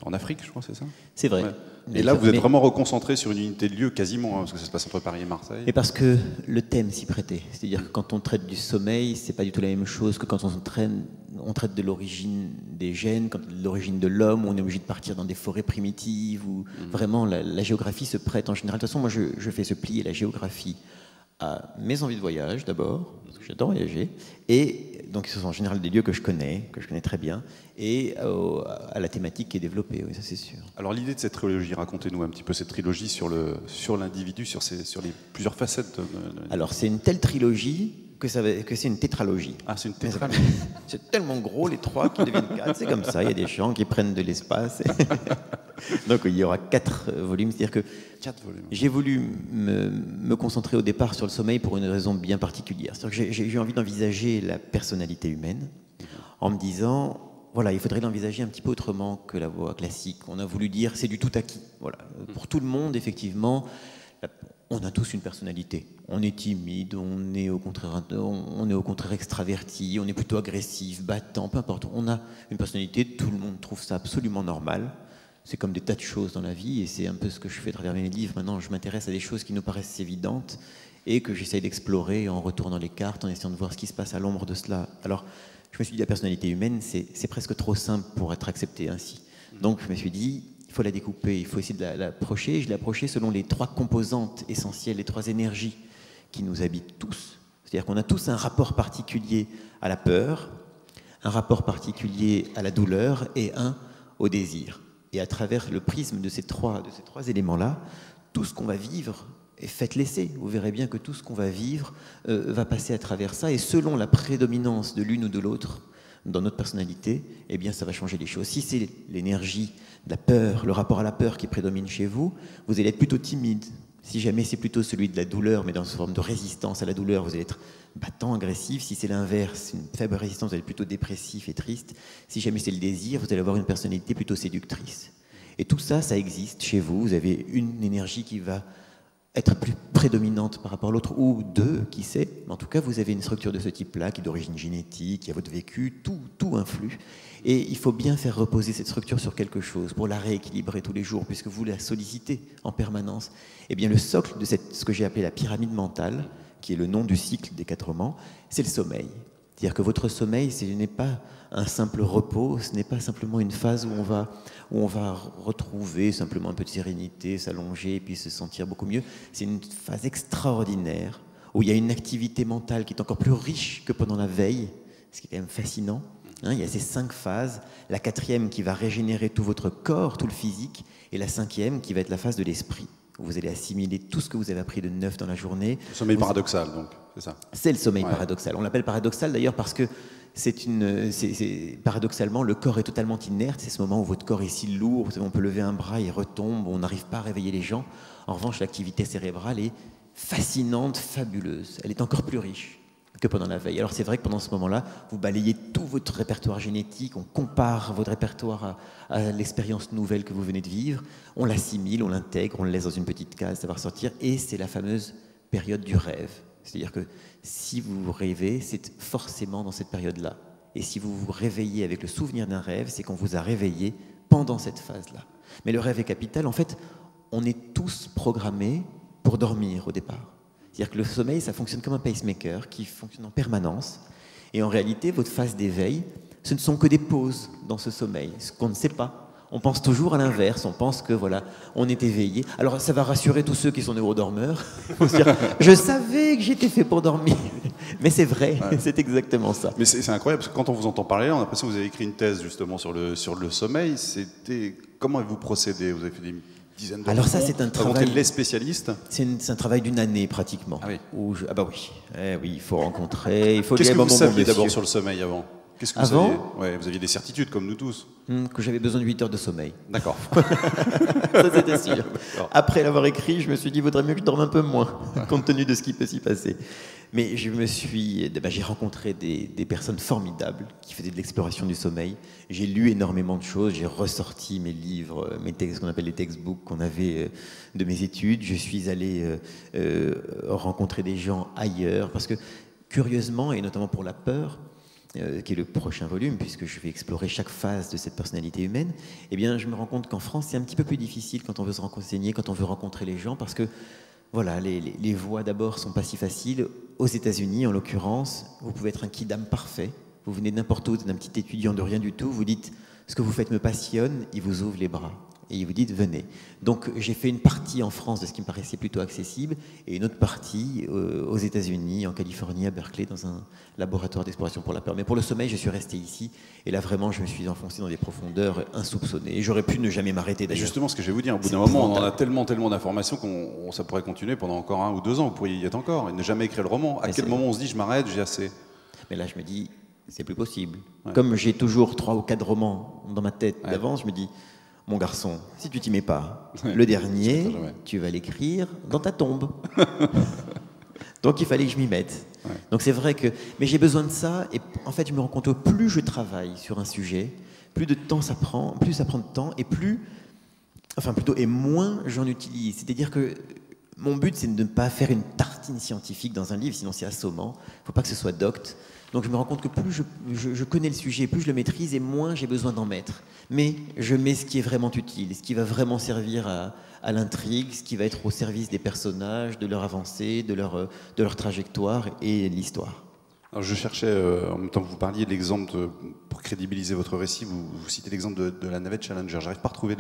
en Afrique, je crois, c'est ça ? C'est vrai. Ouais. Et là, vous êtes vraiment reconcentré sur une unité de lieu quasiment, hein, parce que ça se passe entre Paris et Marseille. Et parce que le thème s'y prêtait. C'est-à-dire que quand on traite du sommeil, c'est pas du tout la même chose que quand on traite de l'origine des gènes, de l'origine de l'homme, où on est obligé de partir dans des forêts primitives, où vraiment la géographie se prête en général. De toute façon, moi, je fais se plier la géographie à mes envies de voyage d'abord, parce que j'adore voyager, et donc ce sont en général des lieux que je connais très bien, et à la thématique qui est développée, oui, ça c'est sûr. Alors l'idée de cette trilogie, racontez-nous un petit peu cette trilogie sur l'individu, sur les plusieurs facettes. Alors c'est une telle trilogie que c'est une tétralogie. Ah, c'est une tétralogie. C'est tellement gros les trois qu'ils deviennent 4, c'est comme ça, il y a des gens qui prennent de l'espace. Donc il y aura 4 volumes, c'est-à-dire que 4 volumes. J'ai voulu me concentrer au départ sur le sommeil pour une raison bien particulière. C'est-à-dire que j'ai eu envie d'envisager la personnalité humaine en me disant, voilà, il faudrait l'envisager un petit peu autrement que la voie classique. On a voulu dire, c'est du tout acquis. Voilà. Pour tout le monde, effectivement, on a tous une personnalité. On est timide, on est au contraire extraverti, on est plutôt agressif, battant, peu importe. On a une personnalité, tout le monde trouve ça absolument normal. C'est comme des tas de choses dans la vie, et c'est un peu ce que je fais à travers mes livres. Maintenant, je m'intéresse à des choses qui nous paraissent évidentes et que j'essaye d'explorer en retournant les cartes, en essayant de voir ce qui se passe à l'ombre de cela. Alors, je me suis dit, la personnalité humaine, c'est presque trop simple pour être accepté ainsi. Donc, je me suis dit, il faut la découper, il faut essayer de l'approcher. Je l'ai approchée selon les 3 composantes essentielles, les 3 énergies qui nous habitent tous. C'est-à-dire qu'on a tous un rapport particulier à la peur, un rapport particulier à la douleur et un au désir. Et à travers le prisme de ces trois éléments-là, tout ce qu'on va vivre, et faites l'essai, vous verrez bien que tout ce qu'on va vivre va passer à travers ça, et selon la prédominance de l'une ou de l'autre dans notre personnalité, eh bien ça va changer les choses. Si c'est l'énergie de la peur, le rapport à la peur qui prédomine chez vous, vous allez être plutôt timide. Si jamais c'est plutôt celui de la douleur, mais dans une forme de résistance à la douleur, vous allez être battant, agressif. Si c'est l'inverse, une faible résistance, vous allez être plutôt dépressif et triste. Si jamais c'est le désir, vous allez avoir une personnalité plutôt séductrice. Et tout ça, ça existe chez vous. Vous avez une énergie qui va être plus prédominante par rapport à l'autre, ou 2, qui sait. En tout cas, vous avez une structure de ce type-là, qui est d'origine génétique, qui a votre vécu, tout influe. Et il faut bien faire reposer cette structure sur quelque chose pour la rééquilibrer tous les jours, puisque vous la sollicitez en permanence. Eh bien, le socle de ce que j'ai appelé la pyramide mentale, qui est le nom du cycle des 4 romans, c'est le sommeil. C'est-à-dire que votre sommeil, ce n'est pas un simple repos, ce n'est pas simplement une phase où on va retrouver simplement un peu de sérénité, s'allonger et puis se sentir beaucoup mieux. C'est une phase extraordinaire où il y a une activité mentale qui est encore plus riche que pendant la veille, ce qui est quand même fascinant. Il y a ces 5 phases, la 4e qui va régénérer tout votre corps, tout le physique, et la 5e qui va être la phase de l'esprit. Vous allez assimiler tout ce que vous avez appris de neuf dans la journée. Le sommeil paradoxal, donc, c'est ça. C'est le sommeil paradoxal. On l'appelle paradoxal d'ailleurs parce que paradoxalement, le corps est totalement inerte. C'est ce moment où votre corps est si lourd, on peut lever un bras, il retombe, on n'arrive pas à réveiller les gens. En revanche, l'activité cérébrale est fascinante, fabuleuse. Elle est encore plus riche. que pendant la veille. Alors c'est vrai que pendant ce moment-là, vous balayez tout votre répertoire génétique, on compare votre répertoire à l'expérience nouvelle que vous venez de vivre, on l'assimile, on l'intègre, on le laisse dans une petite case, ça va ressortir, et c'est la fameuse période du rêve. C'est-à-dire que si vous rêvez, c'est forcément dans cette période-là. Et si vous vous réveillez avec le souvenir d'un rêve, c'est qu'on vous a réveillé pendant cette phase-là. Mais le rêve est capital. En fait, on est tous programmés pour dormir au départ. C'est-à-dire que le sommeil, ça fonctionne comme un pacemaker qui fonctionne en permanence. Et en réalité, votre phase d'éveil, ce ne sont que des pauses dans ce sommeil, ce qu'on ne sait pas. On pense toujours à l'inverse, on pense que voilà, on est éveillé. Alors ça va rassurer tous ceux qui sont neurodormeurs. Je savais que j'étais fait pour dormir. Mais c'est vrai, ouais. C'est exactement ça. Mais c'est incroyable, parce que quand on vous entend parler, on a l'impression que vous avez écrit une thèse justement sur le sommeil. Comment avez-vous procédé? Vous avez fait des dizaines de Alors ça, c'est un travail... les spécialistes? C'est un travail d'une année pratiquement. Ah oui. Ah bah oui. Oui, il faut rencontrer... Qu'est-ce que vous saviez d'abord sur le sommeil avant? Qu'est-ce que avant, vous aviez des certitudes comme nous tous. Que j'avais besoin de 8 heures de sommeil. D'accord. Ça c'était sûr. Après l'avoir écrit, je me suis dit, il vaudrait mieux que je dorme un peu moins, compte tenu de ce qui peut s'y passer. Mais j'ai rencontré des personnes formidables qui faisaient de l'exploration du sommeil. J'ai lu énormément de choses, j'ai ressorti mes livres, mes textes, ce qu'on appelle les textbooks qu'on avait de mes études. Je suis allé rencontrer des gens ailleurs, parce que curieusement, et notamment pour la peur, qui est le prochain volume, puisque je vais explorer chaque phase de cette personnalité humaine, eh bien, je me rends compte qu'en France, c'est un petit peu plus difficile quand on veut se renseigner, quand on veut rencontrer les gens, parce que voilà, les voies d'abord sont pas si faciles. Aux États-Unis, en l'occurrence, vous pouvez être un kidam parfait. Vous venez de n'importe où, d'un petit étudiant de rien du tout, vous dites « ce que vous faites me passionne », il vous ouvre les bras. Et il vous dit venez. Donc j'ai fait une partie en France de ce qui me paraissait plutôt accessible et une autre partie aux États-Unis, en Californie, à Berkeley, dans un laboratoire d'exploration pour la peur. Mais pour le sommeil, je suis resté ici et là vraiment, je me suis enfoncé dans des profondeurs insoupçonnées. Et j'aurais pu ne jamais m'arrêter d'ailleurs. Justement, ce que je vais vous dire, au bout d'un moment, on en a tellement d'informations qu'on ça pourrait continuer pendant encore 1 ou 2 ans. Vous pourriez y être encore et ne jamais écrire le roman. À quel moment on se dit je m'arrête, j'ai assez? Mais là, je me dis c'est plus possible. Ouais. Comme j'ai toujours 3 ou 4 romans dans ma tête d'avance, je me dis mon garçon, si tu t'y mets pas, le dernier, tu vas l'écrire dans ta tombe. Donc il fallait que je m'y mette. Ouais. Donc c'est vrai que... Mais j'ai besoin de ça, et en fait je me rends compte que plus je travaille sur un sujet, plus de temps ça prend, plus ça prend de temps, et et moins j'en utilise. C'est-à-dire que mon but, c'est de ne pas faire une tartine scientifique dans un livre, sinon c'est assommant. Il ne faut pas que ce soit docte. Donc je me rends compte que plus je connais le sujet, plus je le maîtrise et moins j'ai besoin d'en mettre. Mais je mets ce qui est vraiment utile, ce qui va vraiment servir à l'intrigue, ce qui va être au service des personnages, de leur avancée, de leur trajectoire et de l'histoire. Alors je cherchais, en même temps que vous parliez de l'exemple, pour crédibiliser votre récit, vous citez l'exemple de la navette Challenger. J'arrive pas à retrouver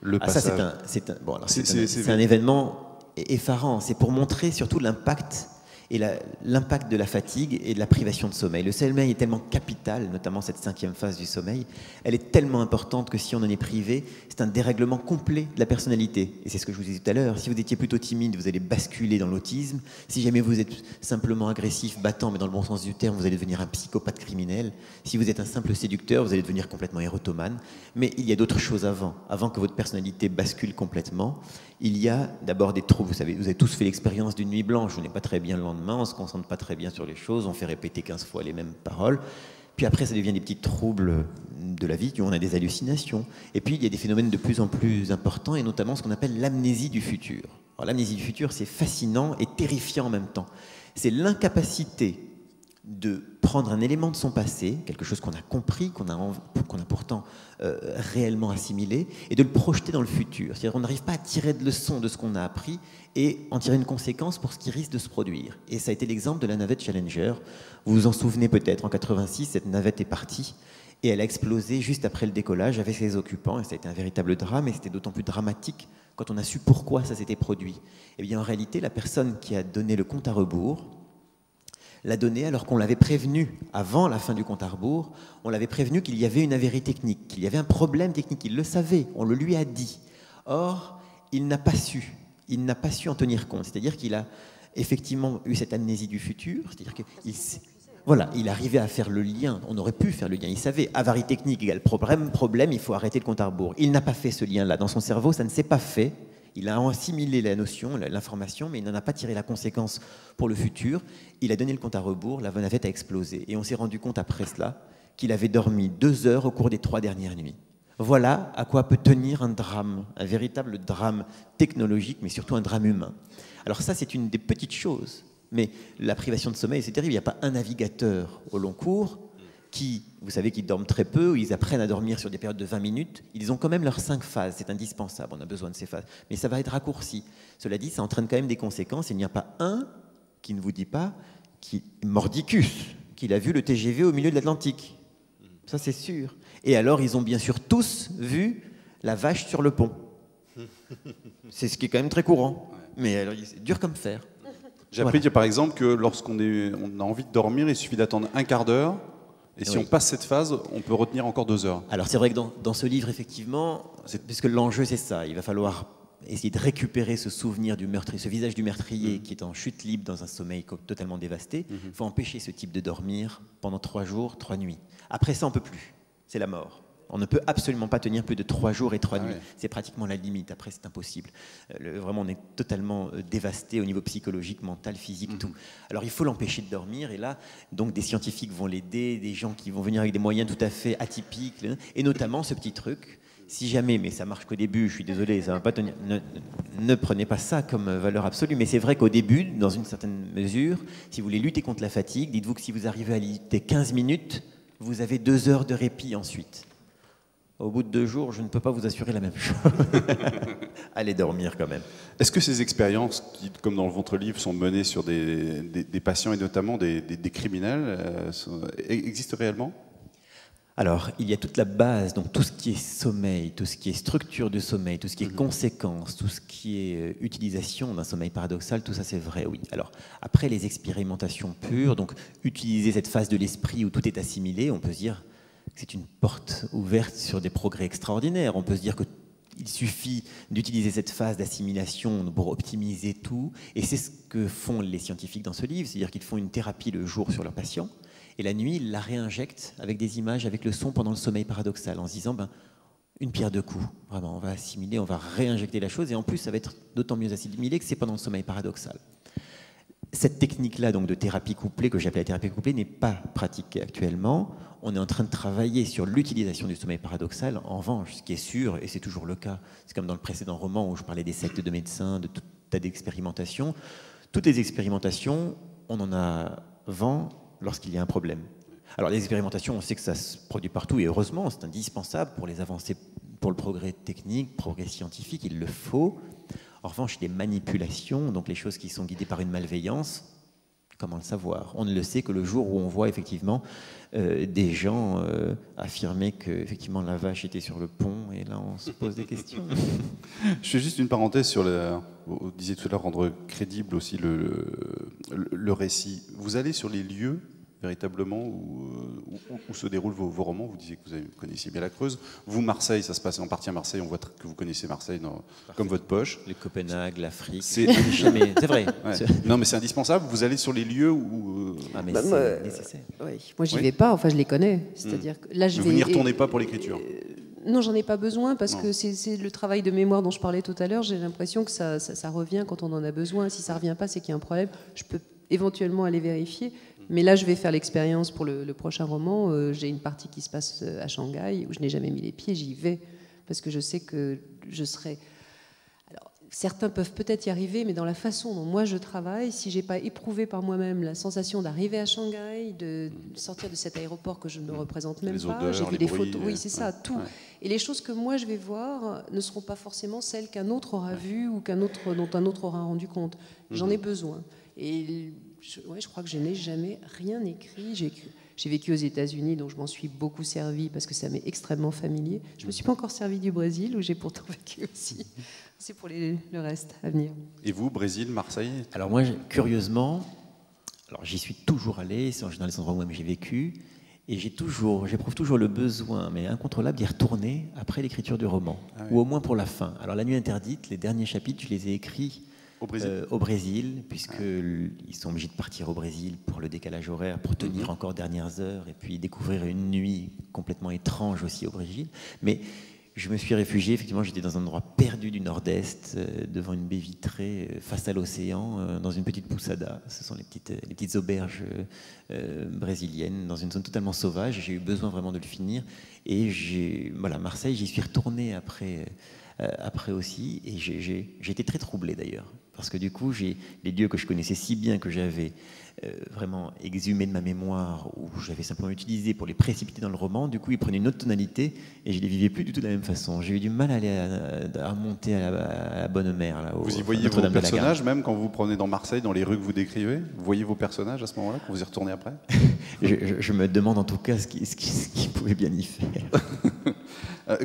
le passage. Ça, c'est un événement effarant. C'est pour montrer surtout l'impact et l'impact de la fatigue et de la privation de sommeil. Le sommeil est tellement capital, notamment cette 5e phase du sommeil, elle est tellement importante que si on en est privé, c'est un dérèglement complet de la personnalité. Et c'est ce que je vous disais tout à l'heure, si vous étiez plutôt timide, vous allez basculer dans l'autisme. Si jamais vous êtes simplement agressif, battant, mais dans le bon sens du terme, vous allez devenir un psychopathe criminel. Si vous êtes un simple séducteur, vous allez devenir complètement érotomane. Mais il y a d'autres choses avant que votre personnalité bascule complètement. Il y a d'abord des troubles. Vous savez, vous avez tous fait l'expérience d'une nuit blanche. On n'est pas très bien le lendemain, on ne se concentre pas très bien sur les choses, on fait répéter 15 fois les mêmes paroles. Puis après, ça devient des petits troubles de la vie, on a des hallucinations. Et puis, il y a des phénomènes de plus en plus importants, et notamment ce qu'on appelle l'amnésie du futur. Alors, l'amnésie du futur, c'est fascinant et terrifiant en même temps. C'est l'incapacité de prendre un élément de son passé, quelque chose qu'on a compris, qu'on a pourtant réellement assimilé, et de le projeter dans le futur. C'est-à-dire qu'on n'arrive pas à tirer de leçons de ce qu'on a appris et en tirer une conséquence pour ce qui risque de se produire. Et ça a été l'exemple de la navette Challenger. Vous vous en souvenez peut-être, en 86, cette navette est partie et elle a explosé juste après le décollage avec ses occupants, et ça a été un véritable drame, et c'était d'autant plus dramatique quand on a su pourquoi ça s'était produit. Eh bien, en réalité, la personne qui a donné le compte à rebours l'a donné alors qu'on l'avait prévenu, avant la fin du compte à rebours, on l'avait prévenu qu'il y avait une avarie technique, qu'il y avait un problème technique, il le savait, on le lui a dit. Or, il n'a pas su en tenir compte, c'est-à-dire qu'il a effectivement eu cette amnésie du futur, c'est-à-dire qu'il arrivait à faire le lien, on aurait pu faire le lien, il savait, avarie technique égale problème, il faut arrêter le compte à rebours. Il n'a pas fait ce lien-là, dans son cerveau, ça ne s'est pas fait, Il a assimilé la notion, l'information, mais il n'en a pas tiré la conséquence pour le futur. Il a donné le compte à rebours, la navette a explosé. Et on s'est rendu compte après cela qu'il avait dormi 2 heures au cours des 3 dernières nuits. Voilà à quoi peut tenir un drame, un véritable drame technologique, mais surtout un drame humain. Alors ça, c'est une des petites choses. Mais la privation de sommeil, c'est terrible. Il n'y a pas un navigateur au long cours qui, vous savez, qu'ils dorment très peu, ils apprennent à dormir sur des périodes de 20 minutes. Ils ont quand même leurs 5 phases, c'est indispensable, on a besoin de ces phases. Mais ça va être raccourci. Cela dit, ça entraîne quand même des conséquences. Il n'y a pas un qui ne vous dit pas, mordicus, qu'il a vu le TGV au milieu de l'Atlantique. Ça, c'est sûr. Et alors, ils ont bien sûr tous vu la vache sur le pont. C'est ce qui est quand même très courant. Mais alors, c'est dur comme fer. J'ai appris, par exemple, que lorsqu'on a envie de dormir, il suffit d'attendre un quart d'heure. Et si on passe cette phase, on peut retenir encore 2 heures. Alors c'est vrai que dans ce livre, effectivement, puisque l'enjeu c'est ça, il va falloir essayer de récupérer ce souvenir du meurtrier, ce visage du meurtrier qui est en chute libre dans un sommeil totalement dévasté. Il faut empêcher ce type de dormir pendant 3 jours, 3 nuits. Après ça, on ne peut plus. C'est la mort. On ne peut absolument pas tenir plus de 3 jours et 3 nuits. C'est pratiquement la limite. Après, c'est impossible. Vraiment, on est totalement dévasté au niveau psychologique, mental, physique, tout. Alors, il faut l'empêcher de dormir. Et là, donc, des scientifiques vont l'aider, des gens qui vont venir avec des moyens tout à fait atypiques. Et notamment, ce petit truc, si jamais, mais ça marche qu'au début, je suis désolé, ça va pas tenir. Ne prenez pas ça comme valeur absolue. Mais c'est vrai qu'au début, dans une certaine mesure, si vous voulez lutter contre la fatigue, dites-vous que si vous arrivez à lutter 15 minutes, vous avez 2 heures de répit ensuite. Au bout de 2 jours, je ne peux pas vous assurer la même chose. Allez dormir quand même. Est-ce que ces expériences, qui, comme dans votre livre, sont menées sur des patients et notamment des criminels, existent réellement ? Alors, il y a toute la base, donc tout ce qui est sommeil, tout ce qui est structure de sommeil, tout ce qui est conséquences, tout ce qui est utilisation d'un sommeil paradoxal, tout ça c'est vrai, oui. Alors, après les expérimentations pures, donc utiliser cette phase de l'esprit où tout est assimilé, on peut se dire que c'est une porte ouverte sur des progrès extraordinaires. On peut se dire qu'il suffit d'utiliser cette phase d'assimilation pour optimiser tout, et c'est ce que font les scientifiques dans ce livre, c'est-à-dire qu'ils font une thérapie le jour sur leurs patients, et la nuit, ils la réinjectent avec des images, avec le son pendant le sommeil paradoxal, en se disant, une pierre deux coups, vraiment, on va assimiler, on va réinjecter la chose, et en plus, ça va être d'autant mieux assimilé que c'est pendant le sommeil paradoxal. Cette technique-là, donc de thérapie couplée, que j'appelle la thérapie couplée, n'est pas pratiquée actuellement. On est en train de travailler sur l'utilisation du sommeil paradoxal. En revanche, ce qui est sûr, et c'est toujours le cas, c'est comme dans le précédent roman où je parlais des sectes de médecins, de tout tas d'expérimentations. Toutes les expérimentations, on en a vent lorsqu'il y a un problème. Alors les expérimentations, on sait que ça se produit partout, et heureusement, c'est indispensable pour les avancées, pour le progrès technique, progrès scientifique, il le faut. En revanche, les manipulations, donc les choses qui sont guidées par une malveillance, comment le savoir? On ne le sait que le jour où on voit effectivement des gens affirmer que effectivement la vache était sur le pont, et là on se pose des questions. Je fais juste une parenthèse sur vous disiez tout à l'heure, rendre crédible aussi le récit. Vous allez sur les lieux véritablement où se déroulent vos romans. Vous disiez que vous connaissiez bien la Creuse. Vous, Marseille, ça se passe en partie à Marseille. On voit que vous connaissez Marseille comme votre poche. Le Copenhague, l'Afrique. C'est vrai. Ouais. Non, mais c'est indispensable. Vous allez sur les lieux où. Ah, mais c'est nécessaire. Oui. Moi, j'y vais pas. Enfin, je les connais. C'est-à-dire que là, vous n'y retournez pas pour l'écriture. Non, j'en ai pas besoin parce que c'est le travail de mémoire dont je parlais tout à l'heure. J'ai l'impression que ça revient quand on en a besoin. Si ça revient pas, c'est qu'il y a un problème. Je peux éventuellement aller vérifier. Mais là, je vais faire l'expérience pour le prochain roman. J'ai une partie qui se passe à Shanghai où je n'ai jamais mis les pieds. J'y vais parce que je sais que je serai... Alors, certains peuvent peut-être y arriver, mais dans la façon dont moi je travaille, si j'ai pas éprouvé par moi-même la sensation d'arriver à Shanghai, de sortir de cet aéroport que je ne me représente même les pas, odeurs, j'ai vu les des bruits, photos, oui, c'est ça, tout. Ouais. Et les choses que moi je vais voir ne seront pas forcément celles qu'un autre aura vues ou dont un autre aura rendu compte. J'en ai besoin. Et je crois que je n'ai jamais rien écrit. J'ai vécu aux États-Unis, donc je m'en suis beaucoup servi parce que ça m'est extrêmement familier. Je ne me suis pas encore servi du Brésil, où j'ai pourtant vécu aussi. C'est pour le reste à venir. Et vous, Brésil, Marseille? Alors moi, curieusement, j'y suis toujours allé, c'est en général les endroits où j'ai vécu, et j'éprouve toujours le besoin, mais incontrôlable, d'y retourner après l'écriture du roman, ou au moins pour la fin. Alors La Nuit Interdite, les derniers chapitres, je les ai écrits au Brésil, puisqu'ils sont obligés de partir au Brésil pour le décalage horaire, pour tenir encore dernières heures, et puis découvrir une nuit complètement étrange aussi au Brésil. Mais je me suis réfugié, effectivement, j'étais dans un endroit perdu du nord-est, devant une baie vitrée, face à l'océan, dans une petite poussada. Ce sont les petites auberges brésiliennes, dans une zone totalement sauvage. J'ai eu besoin vraiment de le finir. Et voilà, Marseille, j'y suis retourné après aussi. Et j'ai été très troublé d'ailleurs. Parce que du coup, les lieux que je connaissais si bien, que j'avais vraiment exhumés de ma mémoire, ou j'avais simplement utilisé pour les précipiter dans le roman, du coup, ils prenaient une autre tonalité et je les vivais plus du tout de la même façon. J'ai eu du mal à monter à la bonne mer. Là, vous y voyez vos personnages, même quand vous prenez dans Marseille, dans les rues que vous décrivez? Vous voyez vos personnages à ce moment-là, quand vous y retournez après? je me demande en tout cas ce qui pouvait bien y faire.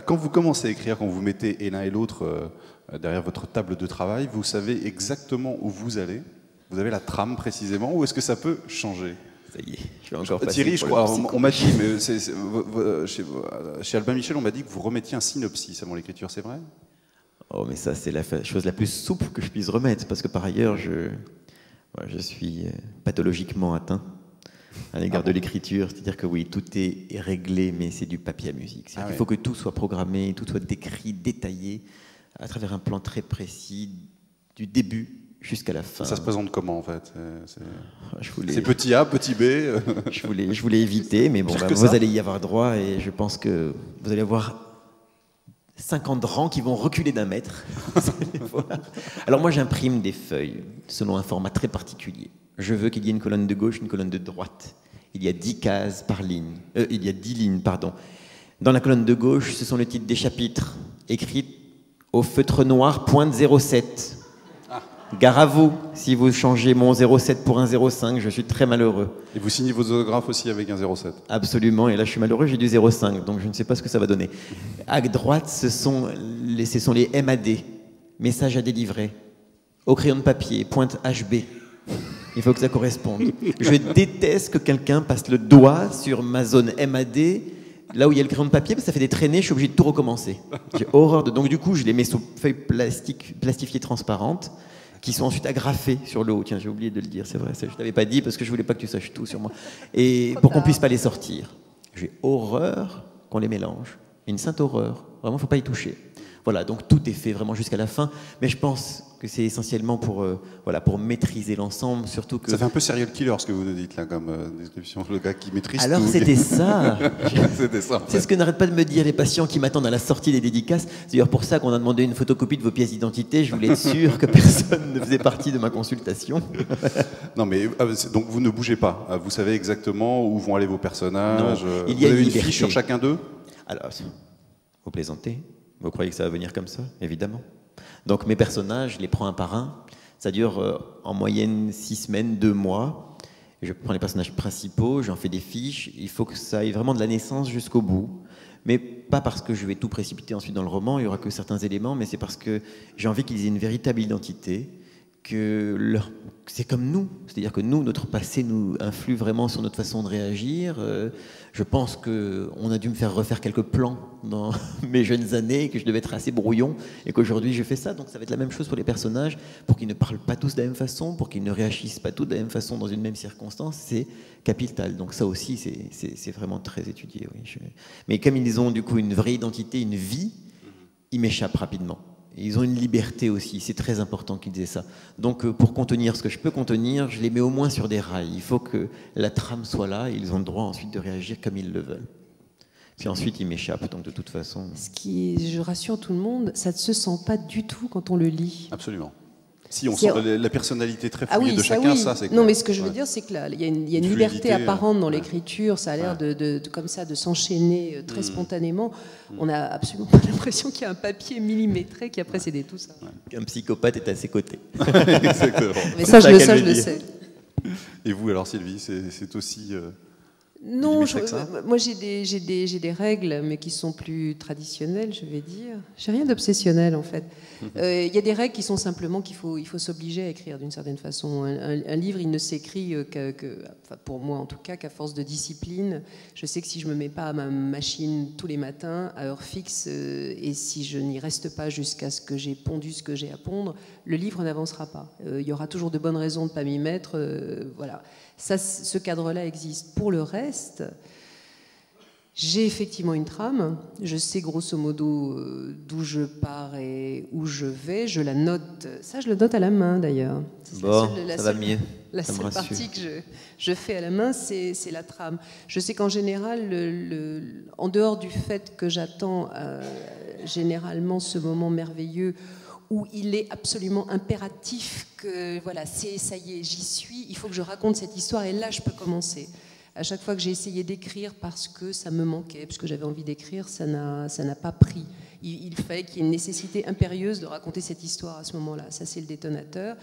Quand vous commencez à écrire, quand vous mettez l'un et l'autre derrière votre table de travail, vous savez exactement où vous allez? Vous avez la trame précisément, ou est-ce que ça peut changer? Ça y est, je vais encore passer. Thierry, je crois, on m'a dit, mais chez Albin Michel, on m'a dit que vous remettiez un synopsis avant l'écriture, c'est vrai? Oh, mais ça, c'est la chose la plus souple que je puisse remettre, parce que par ailleurs, je suis pathologiquement atteint à l'égard de l'écriture, c'est-à-dire que oui, tout est réglé, mais c'est du papier à musique. Il faut que tout soit programmé, tout soit décrit, détaillé, à travers un plan très précis, du début jusqu'à la fin. Ça se présente comment en fait? C'est petit A, petit B. je voulais éviter, mais bon, vous allez y avoir droit et je pense que vous allez avoir 50 rangs qui vont reculer d'1 mètre. Vous allez voir. Alors moi j'imprime des feuilles selon un format très particulier. Je veux qu'il y ait une colonne de gauche, une colonne de droite. Il y a 10 cases par ligne. Il y a 10 lignes, pardon. Dans la colonne de gauche, ce sont les titres des chapitres, écrits au feutre noir pointe 07. Gare à vous, si vous changez mon 07 pour un 05, je suis très malheureux. Et vous signez vos autographes aussi avec un 07? Absolument, et là je suis malheureux, j'ai du 05, donc je ne sais pas ce que ça va donner. À droite, ce sont les MAD, messages à délivrer, au crayon de papier, pointe HB. Il faut que ça corresponde. Je déteste que quelqu'un passe le doigt sur ma zone MAD, là où il y a le crayon de papier, parce que ça fait des traînées, je suis obligé de tout recommencer. J'ai horreur de... Donc du coup, je les mets sous feuilles plastifiées transparentes, qui sont ensuite agrafés sur le haut. Tiens, j'ai oublié de le dire, c'est vrai, ça, je ne t'avais pas dit parce que je voulais pas que tu saches tout sur moi. Et pour qu'on puisse pas les sortir. J'ai horreur qu'on les mélange. Une sainte horreur. Vraiment, il ne faut pas y toucher. Voilà, donc tout est fait vraiment jusqu'à la fin. Mais je pense que c'est essentiellement pour maîtriser l'ensemble, surtout que... Ça fait un peu serial killer ce que vous nous dites là comme description, le gars qui maîtrise Alors, tout. Alors c'était ça. C'était ça. C'est ce que n'arrête pas de me dire les patients qui m'attendent à la sortie des dédicaces. C'est d'ailleurs pour ça qu'on a demandé une photocopie de vos pièces d'identité. Je voulais être sûr que personne ne faisait partie de ma consultation. Non mais donc vous ne bougez pas. Vous savez exactement où vont aller vos personnages. Non, il y a vous avez une une fiche sur chacun d'eux? Alors, vous plaisantez? Vous croyez que ça va venir comme ça? Évidemment. Donc mes personnages, je les prends un par un. Ça dure en moyenne 6 semaines, 2 mois. Je prends les personnages principaux, j'en fais des fiches. Il faut que ça aille vraiment de la naissance jusqu'au bout. Mais pas parce que je vais tout précipiter ensuite dans le roman, il n'y aura que certains éléments, mais c'est parce que j'ai envie qu'ils aient une véritable identité, que c'est comme nous. C'est-à-dire que nous, notre passé nous influe vraiment sur notre façon de réagir. Je pense qu'on a dû me faire refaire quelques plans dans mes jeunes années, et que je devais être assez brouillon, et qu'aujourd'hui je fais ça. Donc ça va être la même chose pour les personnages, pour qu'ils ne parlent pas tous de la même façon, pour qu'ils ne réagissent pas tous de la même façon dans une même circonstance. C'est capital. Donc ça aussi, c'est vraiment très étudié. Oui. Mais comme ils ont du coup une vraie identité, une vie, ils m'échappent rapidement. Ils ont une liberté aussi, c'est très important qu'ils aient ça. Donc pour contenir ce que je peux contenir, je les mets au moins sur des rails. Il faut que la trame soit là et ils ont le droit ensuite de réagir comme ils le veulent. Puis ensuite, ils m'échappent, donc de toute façon... Je rassure tout le monde, ça ne se sent pas du tout quand on le lit. Absolument. Si, on sent la personnalité très fouillée de chacun, ça c'est clair. Non, mais ce que je veux dire, c'est qu'il y a une liberté apparente dans l'écriture, ça a l'air comme ça de s'enchaîner très spontanément. On n'a absolument pas l'impression qu'il y a un papier millimétré qui a précédé tout ça. Un psychopathe est à ses côtés. Exactement. Mais ça, je le sais. Et vous, alors Sylvie, c'est aussi... Non, moi j'ai des règles, mais qui sont plus traditionnelles, je vais dire. J'ai rien d'obsessionnel en fait. Il y a des règles qui sont simplement qu'il faut s'obliger à écrire d'une certaine façon. Un livre, il ne s'écrit pour moi en tout cas, qu'à force de discipline. Je sais que si je me mets pas à ma machine tous les matins à heure fixe et si je n'y reste pas jusqu'à ce que j'ai pondu ce que j'ai à pondre, le livre n'avancera pas. Il y aura toujours de bonnes raisons de ne pas m'y mettre. Voilà. Ça, ce cadre-là existe. Pour le reste, J'ai effectivement une trame, je sais grosso modo d'où je pars et où je vais, je la note, ça je le note à la main d'ailleurs. Bon, ça va mieux. La seule partie que je fais à la main, c'est la trame. Je sais qu'en général, en dehors du fait que j'attends généralement ce moment merveilleux où il est absolument impératif que, voilà, ça y est, j'y suis, il faut que je raconte cette histoire et là je peux commencer. À chaque fois que j'ai essayé d'écrire parce que ça me manquait, parce que j'avais envie d'écrire, ça n'a pas pris. Il fallait qu'il y ait une nécessité impérieuse de raconter cette histoire à ce moment-là. Ça, c'est le détonateur.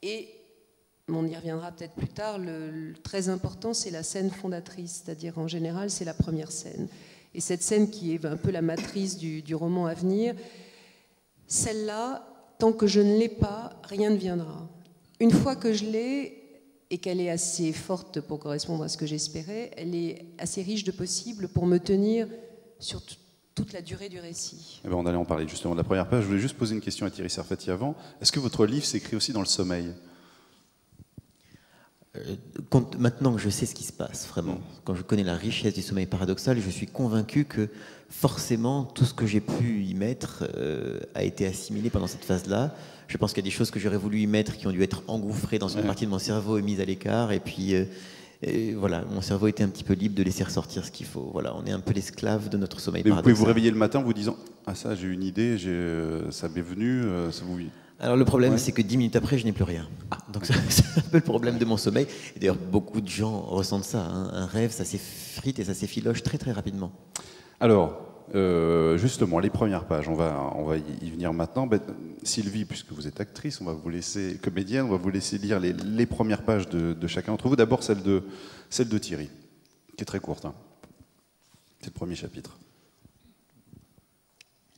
Et on y reviendra peut-être plus tard. Le très important, c'est la scène fondatrice, c'est-à-dire en général, c'est la première scène. Et cette scène qui est un peu la matrice du roman à venir, celle-là, tant que je ne l'ai pas, rien ne viendra. Une fois que je l'ai, et qu'elle est assez forte pour correspondre à ce que j'espérais, elle est assez riche de possibles pour me tenir sur toute la durée du récit. Eh bien, on allait en parler justement de la première page. Je voulais juste poser une question à Thierry Serfati avant. Est-ce que votre livre s'écrit aussi dans le sommeil ? Maintenant que je sais ce qui se passe, vraiment, quand je connais la richesse du sommeil paradoxal, je suis convaincu que forcément tout ce que j'ai pu y mettre a été assimilé pendant cette phase-là. Je pense qu'il y a des choses que j'aurais voulu y mettre qui ont dû être engouffrées dans une partie de mon cerveau et mises à l'écart. Et puis voilà, mon cerveau était un petit peu libre de laisser ressortir ce qu'il faut. Voilà, on est un peu l'esclave de notre sommeil paradoxal. Vous pouvez vous réveiller le matin en vous disant « Ah ça, j'ai une idée, ça m'est venu, ça vous... » Alors le problème, c'est que 10 minutes après, je n'ai plus rien. Donc c'est un peu le problème de mon sommeil. Et d'ailleurs, beaucoup de gens ressentent ça. Hein. Un rêve, ça s'effrite et ça s'effiloche très très rapidement. Alors, justement, les premières pages, on va y venir maintenant. Sylvie, puisque vous êtes actrice, on va vous laisser, comédienne, on va vous laisser lire les premières pages de chacun d'entre vous. D'abord celle de Thierry, qui est très courte. Hein. C'est le premier chapitre.